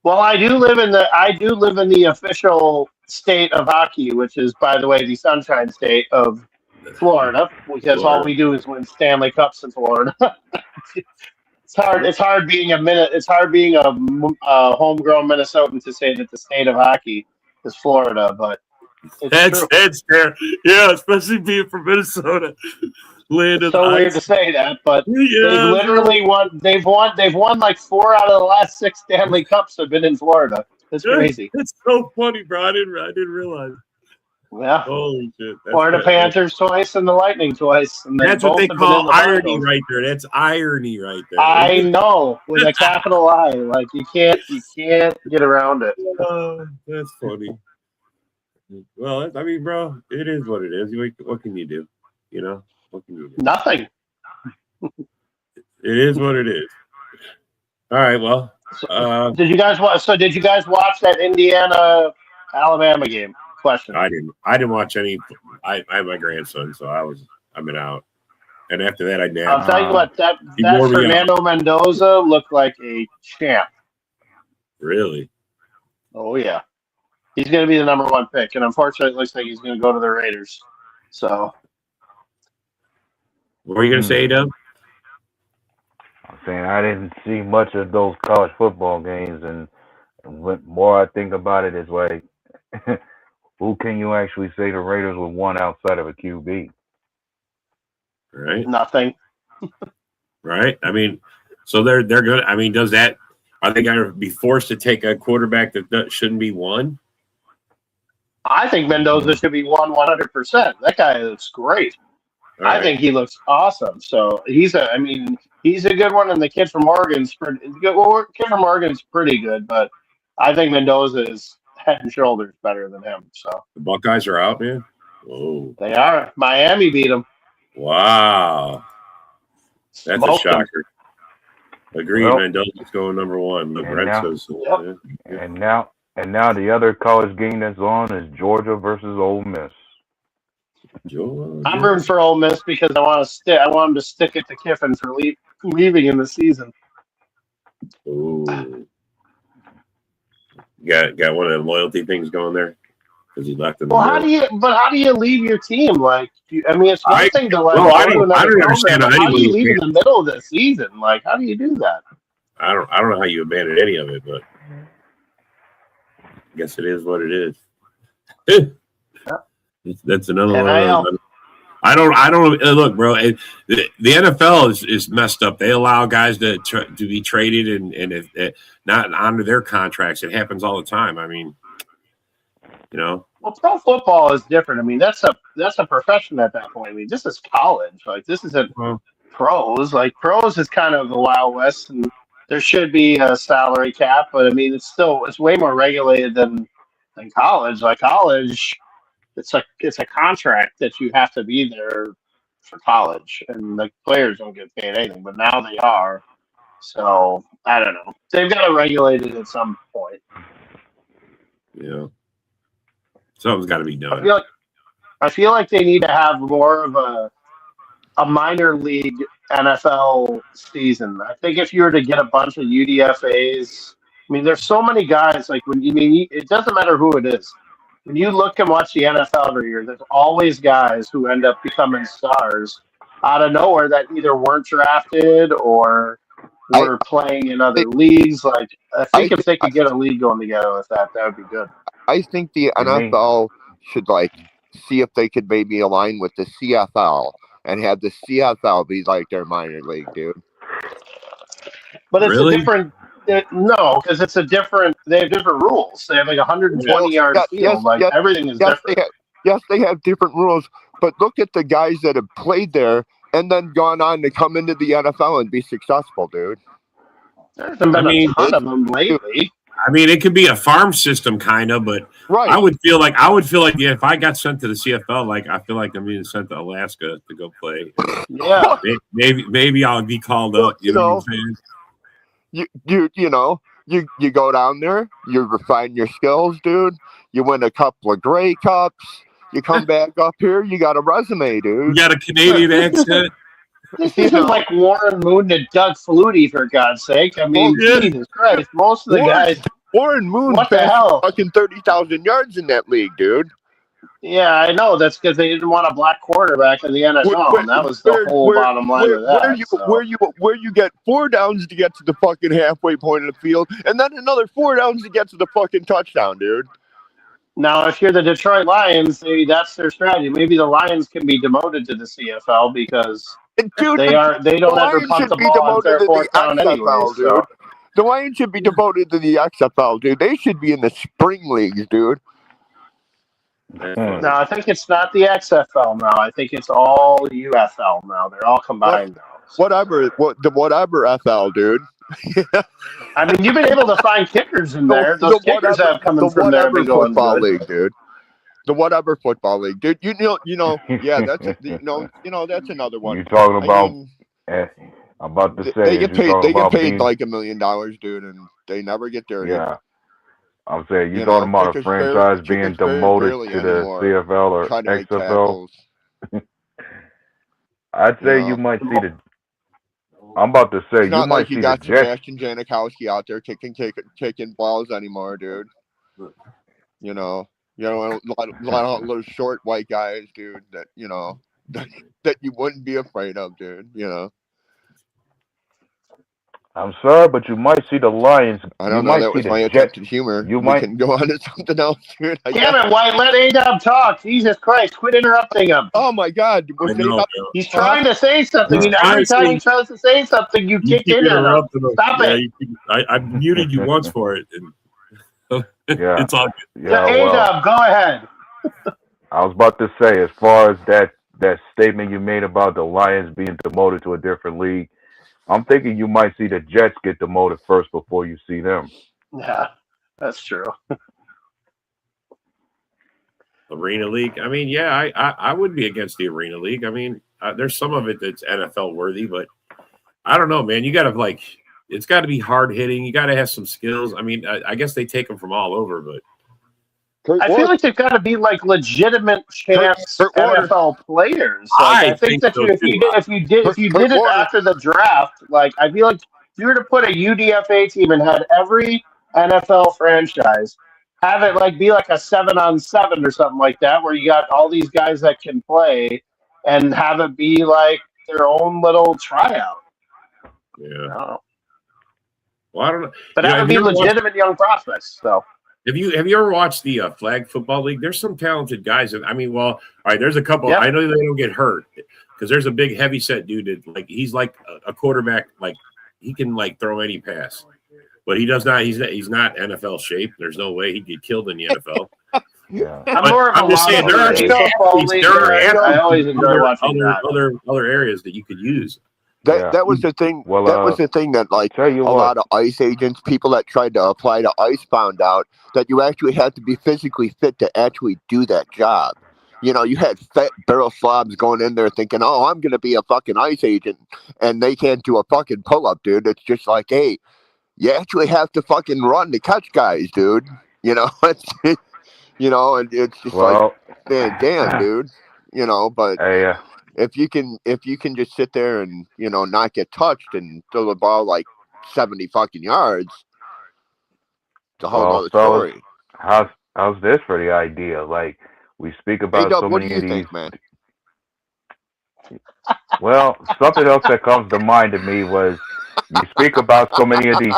Well, I do live in the official state of hockey, which is, by the way, the Sunshine State of Florida, because all we do is win Stanley Cups in Florida. It's hard. It's hard being a homegrown Minnesotan to say that the state of hockey is Florida, but it's true. that's fair. Yeah, especially being from Minnesota, land It's of so ice. weird to say that, but Yeah, they've literally won. They've won like 4 out of the last 6 Stanley Cups have been in Florida. It's crazy. It's so funny, bro. I didn't realize. Yeah. Holy shit! Florida Panthers twice and the Lightning twice, and That's what both they have been call in the irony finals. right there. That's irony right there. I know, with a capital I. Like you can't get around it. That's funny. Well, I mean, bro, it is what it is. What can you do? You know, what can you do? Nothing. It is what it is. All right. Well, Did you guys watch? So did you guys watch that Indiana Alabama game? Question. I didn't watch any. I have my grandson, so I've been out. And after that, I napped. I'll tell you what, that wore me Fernando Mendoza looked like a champ. Really? Oh yeah, he's going to be the number 1 pick, and unfortunately, it looks like he's going to go to the Raiders. So, What were you going to say, Dub? I'm saying I didn't see much of those college football games, and the more I think about it, it's like, who can you actually say the Raiders would want outside of a QB? Right. nothing. Right. I mean, so they're good. I mean, are they going to be forced to take a quarterback that shouldn't be one? I think Mendoza should be 100%. That guy looks great. All I right. think he looks awesome. So he's a good one, and the kid from Oregon's pretty good. Well, kid from Oregon's pretty good, but I think Mendoza is head and shoulders better than him. So The Buckeyes are out, man. Whoa. they are. Miami beat them. Wow. That's a Smoked 'em. shocker. Agreed, Well, Mendoza's going number one. But and Brent now- says Yep. And now the other college game that's on is Georgia versus Ole Miss. I'm rooting for Ole Miss because I want him to stick it to Kiffin for leaving in the season. Ooh. Got one of them loyalty things going there because he left in the Well, middle. how do you leave your team? Like, it's one thing to like. well, I go to don't another understand program, how but how do you anybody leave in the middle of the season? Like, how do you do that? I don't know how you abandon any of it, but I guess it is what it is. That's another one of those. I don't look, bro. The NFL is messed up. They allow guys to be traded and if not honor their contracts. It happens all the time. I mean, Well, pro football is different. I mean, that's a profession at that point. I mean, this is college. Like, this isn't pros. Like, pros is kind of the Wild West, and there should be a salary cap, but I mean, it's way more regulated than college. Like, college, it's a contract that you have to be there for college, and the players don't get paid anything, but now they are. So I don't know. They've got to regulate it at some point. yeah, something's got to be done. I feel like they need to have more of a minor league NFL season. I think if you were to get a bunch of UDFAs, I mean, there's so many guys. Like it doesn't matter who it is. When you look and watch the NFL every year, there's always guys who end up becoming stars out of nowhere that either weren't drafted or were playing in other leagues. Like, I think if they could get a league going together with that would be good. I think the NFL should see if they could maybe align with the CFL and have the CFL be like their minor league, dude. But it's Really? a different. No, because it's a different. They have different rules. They have like 120 yard field. Everything is different. They have different rules. But look at the guys that have played there and then gone on to come into the NFL and be successful, dude. There hasn't been a ton of them lately. I mean, it could be a farm system, kind of, but I would feel like if I got sent to the CFL, I feel like I'm being sent to Alaska to go play. Yeah, maybe I'll be called up. You know what I'm saying? You go down there, you refine your skills, dude. You win a couple of Grey Cups. You come back up here, you got a resume, dude. You got a Canadian accent. This isn't like Warren Moon and Doug Flutie, for God's sake. I mean, Jesus Christ. Most of the guys. Warren Moon passed fucking 30,000 yards in that league, dude. Yeah, I know. That's because they didn't want a black quarterback in the NFL, and that was the whole bottom line of that. Where you get 4 downs to get to the fucking halfway point of the field, and then another 4 downs to get to the fucking touchdown, dude. Now, if you're the Detroit Lions, maybe that's their strategy. Maybe the Lions can be demoted to the CFL because dude, they don't ever punt the ball on their fourth down anyway. Dude. The Lions should be devoted to the XFL, dude. They should be in the spring leagues, dude. No, I think it's not the XFL now. I think it's all UFL now. They're all combined now. So. Whatever FL, dude. I mean, you've been able to find kickers in there. Those kickers have come in from there and been going good. League, dude. The whatever football league, dude. Yeah, that's that's another one. You're talking about? I'm about to say they get paid. They get paid being, like $1 million, dude, and they never get there. Yeah, I'm saying you're talking about a franchise being demoted to the CFL or XFL. I'd say you might see the. I'm about to say you might see the Jets. Sebastian Janikowski out there kicking balls anymore, dude. A lot of little short white guys, dude. That you wouldn't be afraid of, dude. I'm sorry, but you might see the Lions. I don't know. That was my attempt at humor. We can go on to something else, dude. Damn it, White. Let A-Dub talk. Jesus Christ. Quit interrupting him. Oh, my God. He's trying to say something. Every time he tries to say something, you kick in on him. Stop it. I muted you once for it. And Yeah. It's all good. Yeah, A well, Dub, go ahead. I was about to say, as far as that statement you made about the Lions being demoted to a different league, I'm thinking you might see the Jets get demoted first before you see them. Yeah, that's true. Arena League. I mean, yeah, I would be against the Arena League. I mean, there's some of it that's NFL worthy, but I don't know, man. You got to it's got to be hard hitting. You got to have some skills. I mean, I guess they take them from all over, but Kurt I feel Warner. like they've got to be like legitimate chance Kurt Warner. NFL players. Like I think that so if you too. did if you Kurt did it Warner. after the draft, like I feel like if you were to put a UDFA team and had every NFL franchise have it like be like a 7-on-7 or something like that, where you got all these guys that can play, and have it be like their own little tryout. Yeah. I don't know. Well, I don't know. But You know, that would be legitimate young prospects. So have you ever watched the flag football league? There's some talented guys. I mean, well, all right. There's a couple. Yeah. I know they don't get hurt because there's a big heavy set dude that he's like a quarterback. Like he can like throw any pass, but he does not. He's not NFL shape. There's no way he'd get killed in the NFL. Yeah. I'm more of a I'm just saying, there are football league. I always enjoy watching that. other areas that you could use. That was the thing. Well, that was the thing that like tell you a what. lot of ICE agents, people that tried to apply to ICE, found out that you actually had to be physically fit to actually do that job. You know, you had fat barrel slobs going in there thinking, "Oh, I'm going to be a fucking ICE agent," and they can't do a fucking pull up, dude. It's just like, hey, you actually have to fucking run to catch guys, dude. You know, and it's just like, man, damn, dude. You know, but. Hey, If you can just sit there and not get touched and throw the ball like 70 fucking yards, it's a whole other story. How's this for the idea? Like we speak about so what many do you of think, these. man? Well, something else that comes to mind to me was you speak about so many of these.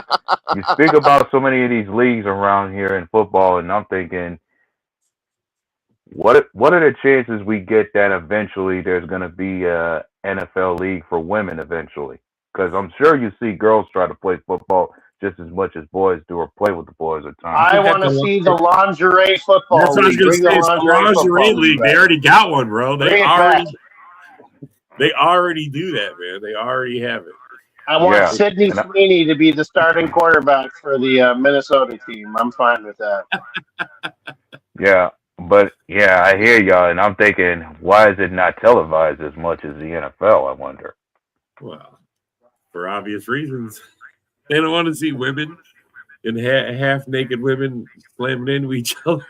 You speak about so many of these leagues around here in football, and I'm thinking, what are the chances we get that eventually there's going to be a NFL league for women eventually? Because I'm sure you see girls try to play football just as much as boys do or play with the boys at times. I want to see the lingerie football. That's what I was going to say. It's the lingerie league. They already got one, bro. They already do that, man. They already have it. I want Sydney Sweeney to be the starting quarterback for the Minnesota team. I'm fine with that. Yeah. But, yeah, I hear y'all, and I'm thinking, why is it not televised as much as the NFL, I wonder? Well, for obvious reasons. They don't want to see women and half-naked women slamming into each other.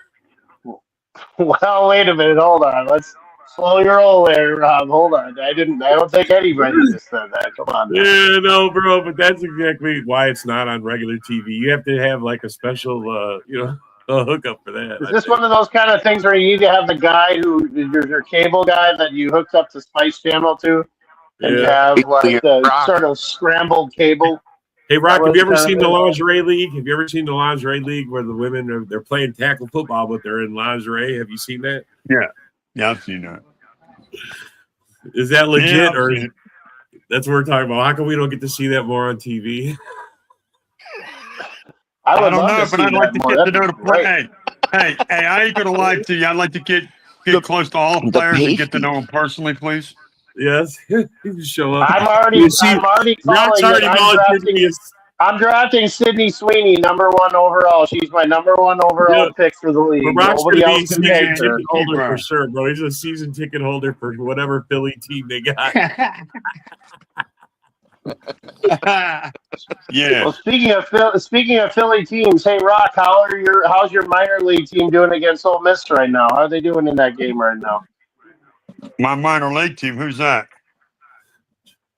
Well, wait a minute. Hold on. Let's slow your roll there, Rob. Hold on. I don't think anybody just said that. Come on. Now. Yeah, no, bro, but that's exactly why it's not on regular TV. You have to have, like, a special, a hookup for that. Is this one of those kind of things where you need to have the guy your cable guy that you hooked up to Spice Channel to, and you have like the sort of scrambled cable? Hey, Rock, have you ever seen the lingerie league? Have you ever seen the lingerie league where the women they're playing tackle football, but they're in lingerie? Have you seen that? Yeah, I've seen that. Is that legit, or that's what we're talking about? How come we don't get to see that more on TV? I don't know, but I'd like to get to know the play. Hey, I ain't gonna lie to you. I'd like to get close to all the players and get to know them personally, please. Yes, you can show up. I'm already calling. I'm drafting Sydney Sweeney, #1 overall. She's my #1 overall pick for the league. Nobody else can take her. Ticket holder for sure, bro. He's a season ticket holder for whatever Philly team they got. Yeah. Well, speaking of Philly teams, hey Rock, how's your minor league team doing against Ole Miss right now? How are they doing in that game right now? My minor league team, who's that?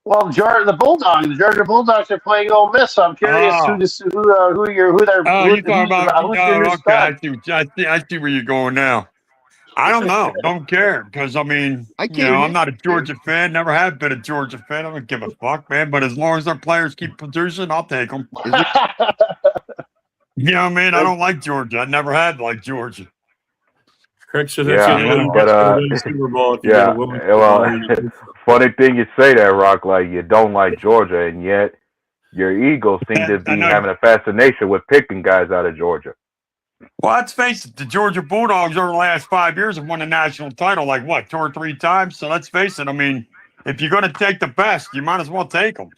Well, the Bulldogs. The Georgia Bulldogs are playing Ole Miss. So I'm curious who they're. Oh, you're talking about? Okay, I see where you're going now. I don't know. Don't care because I'm not a Georgia fan. Never have been a Georgia fan. I don't give a fuck, man. But as long as our players keep producing, I'll take them. You know what I mean? I don't like Georgia. I never had liked Georgia. Craig says Super Bowl. Funny thing you say that, Rock. Like you don't like Georgia, and yet your Eagles seem to be having a fascination with picking guys out of Georgia. Well, let's face it, the Georgia Bulldogs over the last 5 years have won the national title like what, 2 or 3 times? So let's face it. I mean, if you're going to take the best, you might as well take them.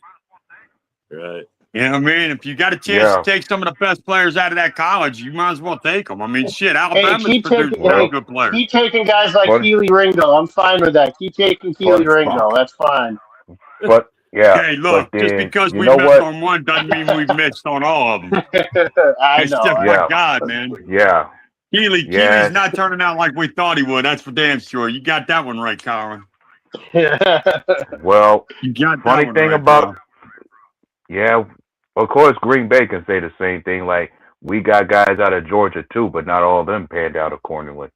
Right. You know what I mean? If you got a chance to take some of the best players out of that college, you might as well take them. I mean, shit, Alabama's produced very good players. Keep taking guys like Keely Ringo. I'm fine with that. Keep taking Keely Ringo. That's fine. But yeah. Hey, look, but just because we know missed what? on one doesn't mean we've missed on all of them. I It's know. just Yeah. my God, man. Yeah. Keely's Yeah. not turning out like we thought he would. That's for damn sure. You got that one right, Colin. Well, You got funny that one thing right, about Colin. yeah, of course Green Bay can say the same thing. Like we got guys out of Georgia too, but not all of them panned out accordingly.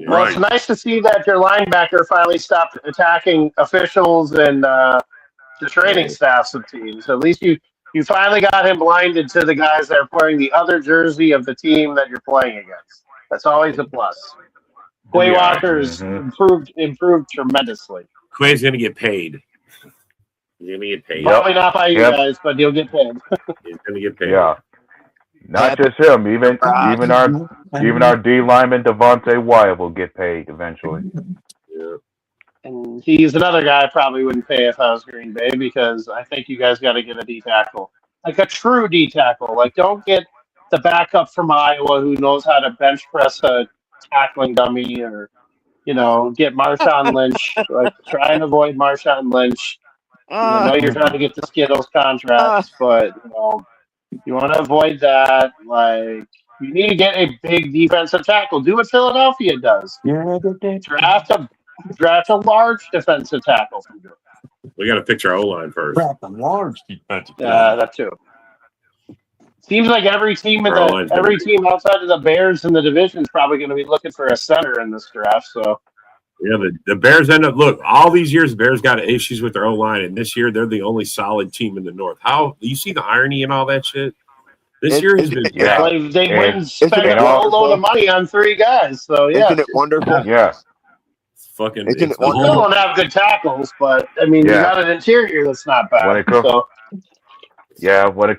Well, it's nice to see that your linebacker finally stopped attacking officials and the training staffs of teams. At least you finally got him blinded to the guys that are wearing the other jersey of the team that you're playing against. That's always a plus. Quay Walker's improved tremendously. Quay's going to get paid. He's going to get paid. Probably not by you guys, but he'll get paid. He's going to get paid. Yeah. Not just him, even our D lineman Devontae Wyatt will get paid eventually. Yeah. And he's another guy I probably wouldn't pay if I was Green Bay because I think you guys got to get a D tackle, like a true D tackle. Like don't get the backup from Iowa who knows how to bench press a tackling dummy, or get Marshawn Lynch. Like try and avoid Marshawn Lynch. I know you're trying to get the Skittles contracts, but you want to avoid that. Like you need to get a big defensive tackle. Do what Philadelphia does. Draft a large defensive tackle from Georgia. We got to fix our O-line first. Draft a large defensive tackle. Yeah, that too. Seems like every team outside of the Bears in the division is probably going to be looking for a center in this draft. So yeah, the Bears end up all these years the Bears got issues with their O-line, and this year they're the only solid team in the North. How do you see the irony in all that shit? This year has been they went spent a whole load of money on 3 guys. So yeah, isn't it wonderful? Yeah. Fucking Isn't it still don't have good tackles, but I mean you got an interior that's not bad. When it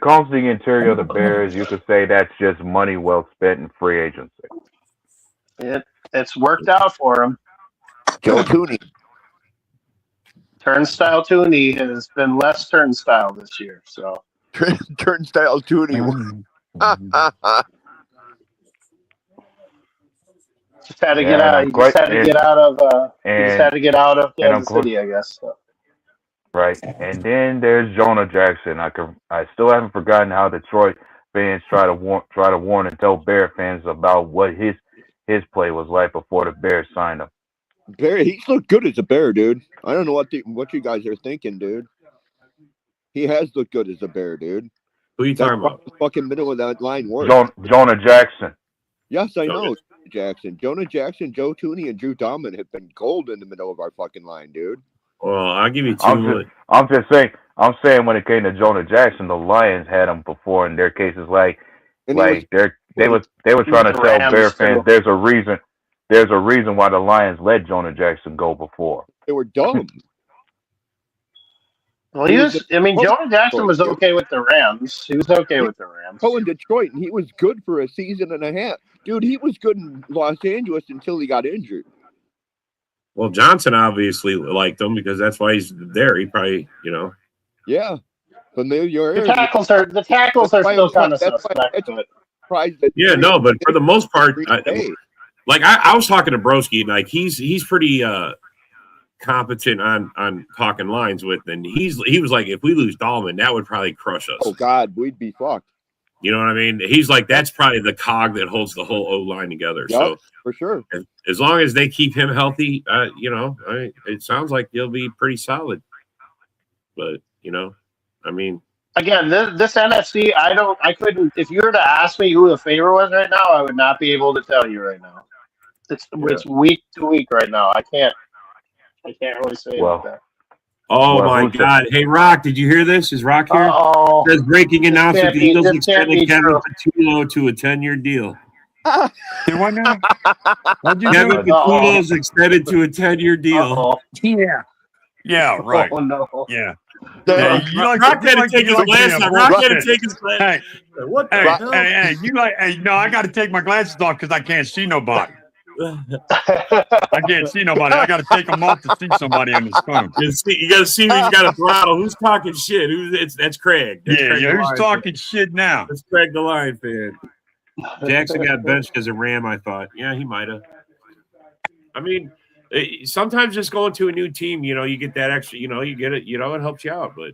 comes to the interior of the Bears, you could say that's just money well spent in free agency. It's worked out for him. Joe Tooney. Turnstile Tooney has been less turnstile this year. So Turnstile Tooney. Just had to get out. He just had to get out of. Just had to get out of Kansas City, I guess. So. Right, and then there's Jonah Jackson. I still haven't forgotten how Detroit fans try to warn and tell Bear fans about what his play was like before the Bears signed him. Bear, he's looked good as a Bear, dude. I don't know what you guys are thinking, dude. He has looked good as a Bear, dude. Who are you talking about? The fucking middle of that line works. Jonah Jackson. Yes, I know. Jonah Jackson, Joe Tooney, and Drew Dalman have been gold in the middle of our fucking line, dude. Well, I'll give you 2. I'm saying when it came to Jonah Jackson, the Lions had him before in their cases. They were trying to tell Bear fans there's a reason why the Lions let Jonah Jackson go before. They were dumb. Well, Jonah Jackson was okay with the Rams. He was okay with the Rams. Oh, in Detroit, and he was good for a season and a half. Dude, he was good in Los Angeles until he got injured. Well, Johnson obviously liked him because that's why he's there. He probably, Yeah. The tackles are still kind of suspect. Yeah, no, but for the most part, I was talking to Broski, and he's pretty competent on talking lines with, and he was like, if we lose Dahlman, that would probably crush us. Oh God, we'd be fucked. You know what I mean? He's like, that's probably the cog that holds the whole O line together. Yep, so for sure, as long as they keep him healthy, it sounds like he'll be pretty solid. But again, this NFC, I couldn't. If you were to ask me who the favorite was right now, I would not be able to tell you right now. It's week to week right now. I can't really say that. Oh my God! Hey, Rock, did you hear this? Is Rock here? It says breaking announcement: the Eagles extended Kevin Patullo to a 10-year deal. What now? Kevin Patullo's extended to a 10-year deal. Yeah, right. Oh no. Yeah. Hey, you like Rock had to take his being glasses a off. Rock had to bullshit. take his glasses. Hey, What the hey, hell? hey, you like? Hey, no, I got to take my glasses off because I can't see nobody. I can't see nobody. I got to take them off to see somebody on this phone. You got to see who's got a throttle. Who's talking shit? That's Craig. That's Yeah, Craig yeah. the Who's Lion talking fan. shit now? That's Craig the Lion fan. Jackson got benched because of Ram. I thought, yeah, he might have. I mean, sometimes just going to a new team, you get that extra. You get it. It helps you out, but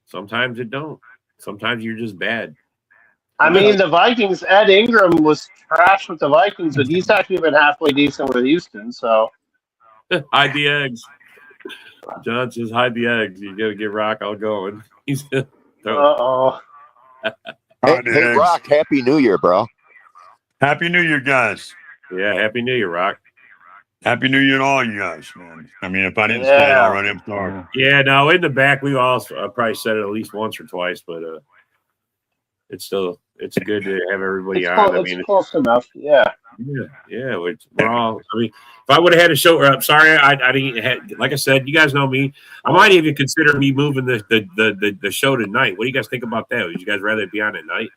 sometimes it don't. Sometimes you're just bad. I mean, the Vikings, Ed Ingram was trash with the Vikings, but he's actually been halfway decent with Houston, so. Hide the eggs. John says, hide the eggs. You got to get Rock all going. He's Uh-oh. Hey, Rock, Happy New Year, bro. Happy New Year, guys. Yeah, Happy New Year, Rock. Happy New Year to all you guys, man. I mean, if I didn't say it already, I'm sorry. Yeah, no, in the back, we all probably said it at least once or twice, but it's good to have everybody on. It's close enough, yeah. Yeah, we're all. I mean, if I would have had a show, I'm sorry, I didn't. Like I said, you guys know me. I might even consider me moving the show tonight. What do you guys think about that? Would you guys rather be on at night?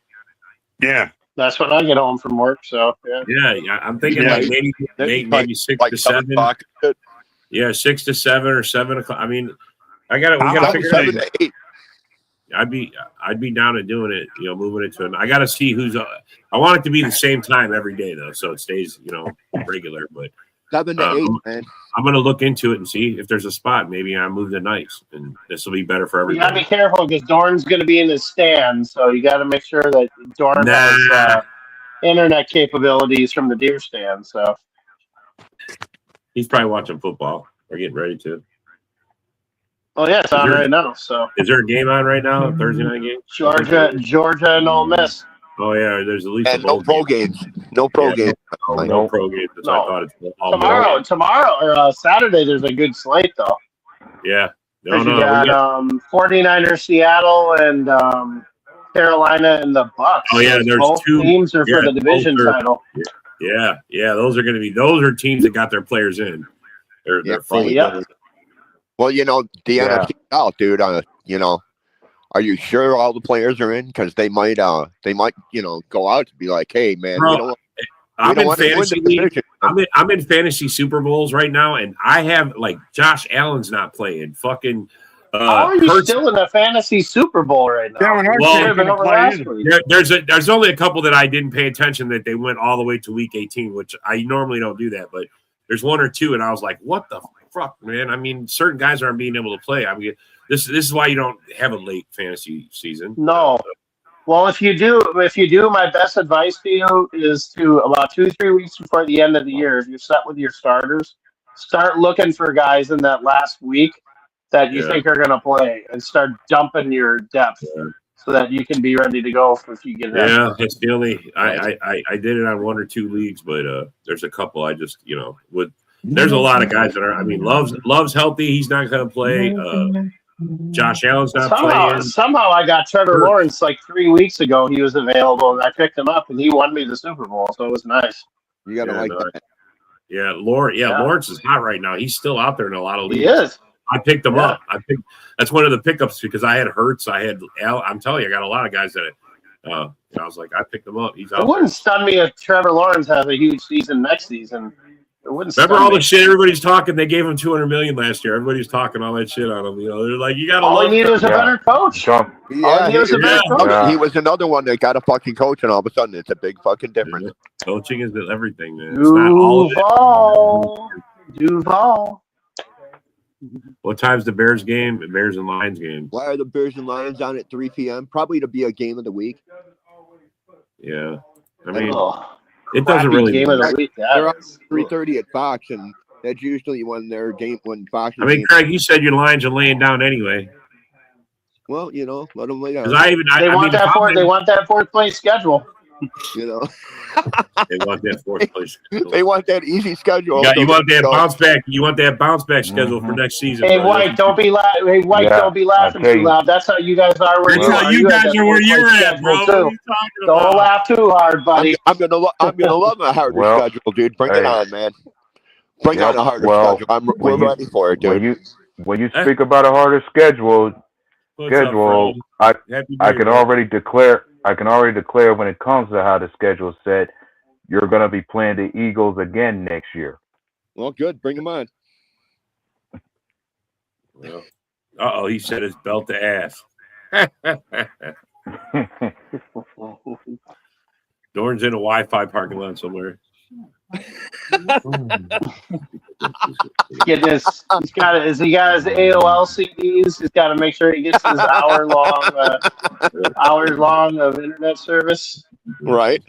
Yeah, that's when I get home from work. So yeah, I'm thinking like maybe 6 to 7. Yeah, 6 to 7 or 7 o'clock. I mean, we gotta figure it out. 8. I'd be down to doing it, moving it to I got to see who's. I want it to be the same time every day though, so it stays, regular. But 7 to 8, man. I'm gonna look into it and see if there's a spot. Maybe I move the nights, and this will be better for everybody. You gotta be careful because Dorn's gonna be in his stand, so you got to make sure that Dorn has internet capabilities from the deer stand. So he's probably watching football or getting ready to. Oh yeah, it's on right now. So is there a game on right now? A Thursday night game? Georgia and Ole Miss. Oh yeah, there's at least no pro games. No pro games. No pro games. That's what I thought it's all tomorrow or Saturday. There's a good slate though. Yeah. You got 49ers Seattle and Carolina and the Bucks. Oh yeah, there's both two teams are for the division title. Yeah. Those are teams that got their players in. They're fully. Well, the NFC South, dude. Are you sure all the players are in? Because they might, go out to be like, hey, man, Bro, I'm in fantasy league. I'm in fantasy Super Bowls right now, and I have Josh Allen's not playing. Fucking. How are you still in the fantasy Super Bowl right now? There's only a couple that I didn't pay attention that they went all the way to week 18, which I normally don't do that, but there's one or two, and I was like, what the fuck, man? I mean, certain guys aren't being able to play. I mean, this is why you don't have a late fantasy season. No. Well, if you do, my best advice to you is to about 2-3 weeks before the end of the year, if you're set with your starters, start looking for guys in that last week that you think are going to play, and start dumping your depth so that you can be ready to go if you get it. Yeah, it's the only I did it on 1 or 2 leagues, but there's a couple I just there's a lot of guys that are. I mean, Love's healthy, he's not going to play. Josh Allen's not playing. Somehow I got Trevor Lawrence 3 weeks ago. He was available, and I picked him up, and he won me the Super Bowl, so it was nice. You got to that. Yeah, Lawrence is hot right now. He's still out there in a lot of leagues. He is. I picked him up. That's one of the pickups because I had Hurts. I had Al. I'm telling you, I got a lot of guys that. I was like, I picked him up. He's out. It wouldn't stun me if Trevor Lawrence has a huge season next season. Remember all the shit everybody's talking? They gave him $200 million last year. Everybody's talking all that shit on him. They're like, you got to. All he needed was a better coach. He was another one that got a fucking coach, and all of a sudden, it's a big fucking difference. Yeah. Coaching is everything, man. It's not all of it. Duval. What time's the Bears game? The Bears and Lions game. Why are the Bears and Lions on at 3 p.m.? Probably to be a game of the week. Yeah, I mean, it doesn't really. Game of the week. They're on 3:30 at Fox, and that's usually when their game when Fox. I mean, Craig, you said your Lions are laying down anyway. Well, let them lay down. They want that fourth place schedule. They want that fourth place schedule. They want that easy schedule. You want that bounce back. You want that bounce back schedule for next season. Hey, White, don't be laughing. Hey, White, don't be laughing too loud. That's how you guys are. You guys are where you're at, bro. Don't laugh too hard, buddy. I'm gonna love a harder schedule, dude. Bring it on, man. Bring on a harder schedule. We're ready for it, dude. when you speak about a harder schedule, What's up, Fred? Happy I New can Year, already declare when it comes to how the schedule is set, you're going to be playing the Eagles again next year. Well, good. Bring them on. Well, he said his belt to ass. Dorn's in a Wi-Fi parking lot somewhere. Get this. He got his AOL CDs. He's got to make sure he gets his hours long of internet service. Right.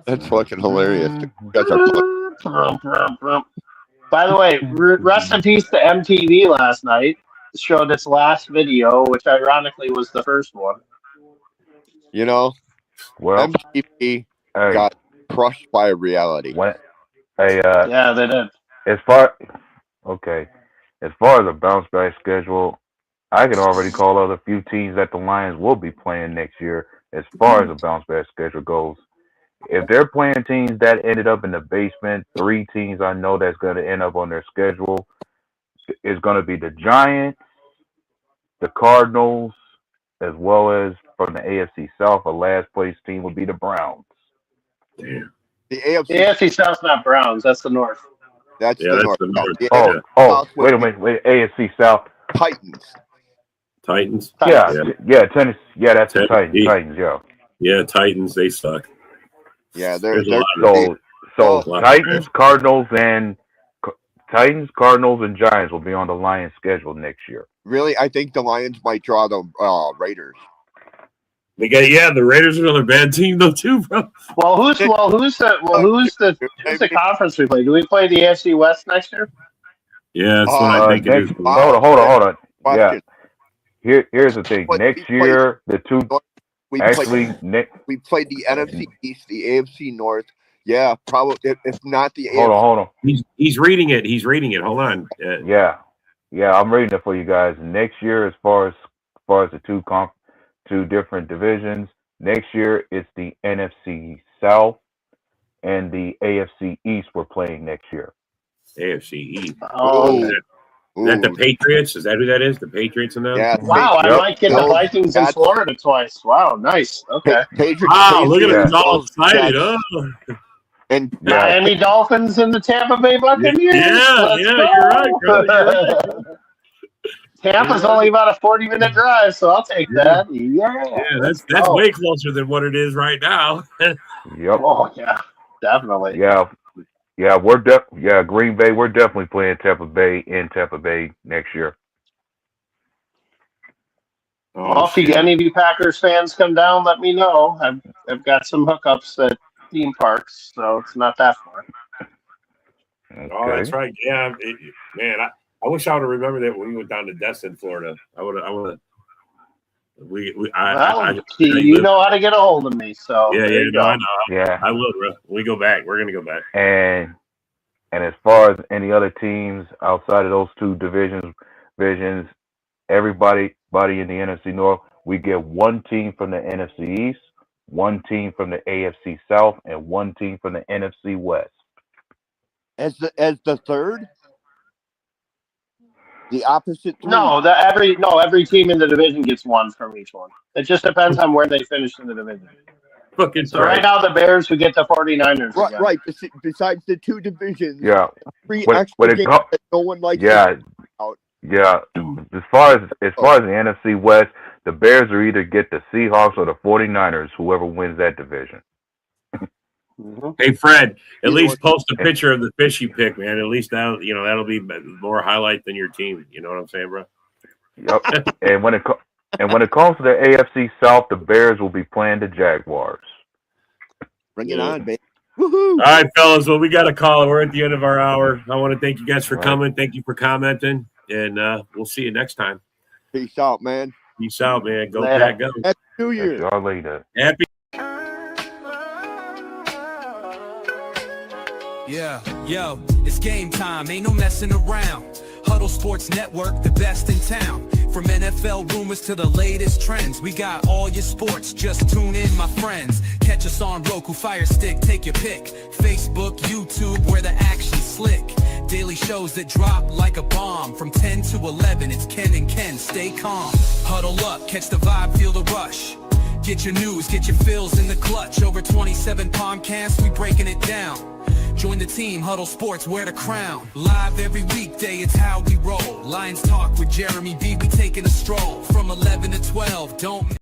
That's fucking hilarious. You guys are By the way, rest in peace to MTV last night. It showed its last video, which ironically was the first one. You know, well, MTV got crushed by reality. Yeah, they did. As far as a bounce back schedule, I can already call out a few teams that the Lions will be playing next year as far as a bounce back schedule goes. If they're playing teams that ended up in the basement, 3 teams I know that's going to end up on their schedule is going to be the Giants, the Cardinals, as well as from the AFC South, a last place team will be the Browns. Damn. The AFC South's not Browns. That's the North. That's the North. Wait a minute. AFC South. Titans. Yeah, Tennessee. Yeah, that's the Titans. Titans, yeah. Yeah, Titans. They suck. Yeah, they're so Titans, Cardinals, and Giants will be on the Lions' schedule next year. Really, I think the Lions might draw the Raiders. The Raiders are another bad team though too, bro. Who's the conference we play? Do we play the AFC West next year? Yeah, that's what I think it is. Hold on. Yeah. Here's the thing. Next year, the two we played the NFC East, the AFC North. Yeah, probably. If not the AFC. Hold on. He's reading it. Hold on. Yeah, I'm reading it for you guys. Next year, as far as the two different divisions, next year it's the NFC South and the AFC East we're playing next year. AFC East. Oh. Is that the Patriots? Is that who that is? The Patriots and them? Yeah. Wow, I might get the Vikings in Florida twice. Wow, nice. Okay. Wow, look at them all excited. And Miami Dolphins and the Tampa Bay Buccaneers. Yeah, you're right, brother. Tampa's only about a 40-minute drive, so I'll take that. Yeah, that's way closer than what it is right now. Yep. Oh yeah, definitely. Green Bay. We're definitely playing Tampa Bay in Tampa Bay next year. Well, if any of you Packers fans come down, let me know. I've got some hookups at theme parks, so it's not that far. Okay. Oh, that's right. Yeah, man. I wish I would have remembered that when we went down to Destin, Florida. I would have. You know how to get a hold of me, so I know. Yeah, I will, bro. When we go back, we're gonna go back. And as far as any other teams outside of those two divisions, everybody in the NFC North, we get one team from the NFC East, one team from the AFC South, and one team from the NFC West. As the third. The opposite. Every team in the division gets one from each one. It just depends on where they finish in the division. Right now, the Bears would get the 49ers. Right. Besides the two divisions. Yeah. 3 extra games that no one likes. Yeah. As far as the NFC West, the Bears will either get the Seahawks or the 49ers, whoever wins that division. Hey Fred, at least post a picture of the fish you pick, man. At least that'll be more highlight than your team. You know what I'm saying, bro? Yep. And when it comes to the AFC South, the Bears will be playing the Jaguars. Bring it on, baby. Woohoo! All right, fellas. Well, we got a call. We're at the end of our hour. I want to thank you guys for coming. Thank you for commenting, and we'll see you next time. Peace out, man. Peace out, man. Go Pack, go. Happy New Year. Y'all later. Happy. Yeah, yo, it's game time, ain't no messing around. Huddle Sports Network, the best in town. From NFL rumors to the latest trends, we got all your sports, just tune in, my friends. Catch us on Roku, Fire Stick, take your pick. Facebook, YouTube, where the action's slick. Daily shows that drop like a bomb. From 10 to 11, it's Ken and Ken, stay calm. Huddle up, catch the vibe, feel the rush. Get your news, get your fills in the clutch. Over 27 podcasts, we breaking it down. Join the team, Huddle Sports, wear the crown. Live every weekday, it's how we roll. Lions Talk with Jeremy B, we taking a stroll. From 11 to 12, don't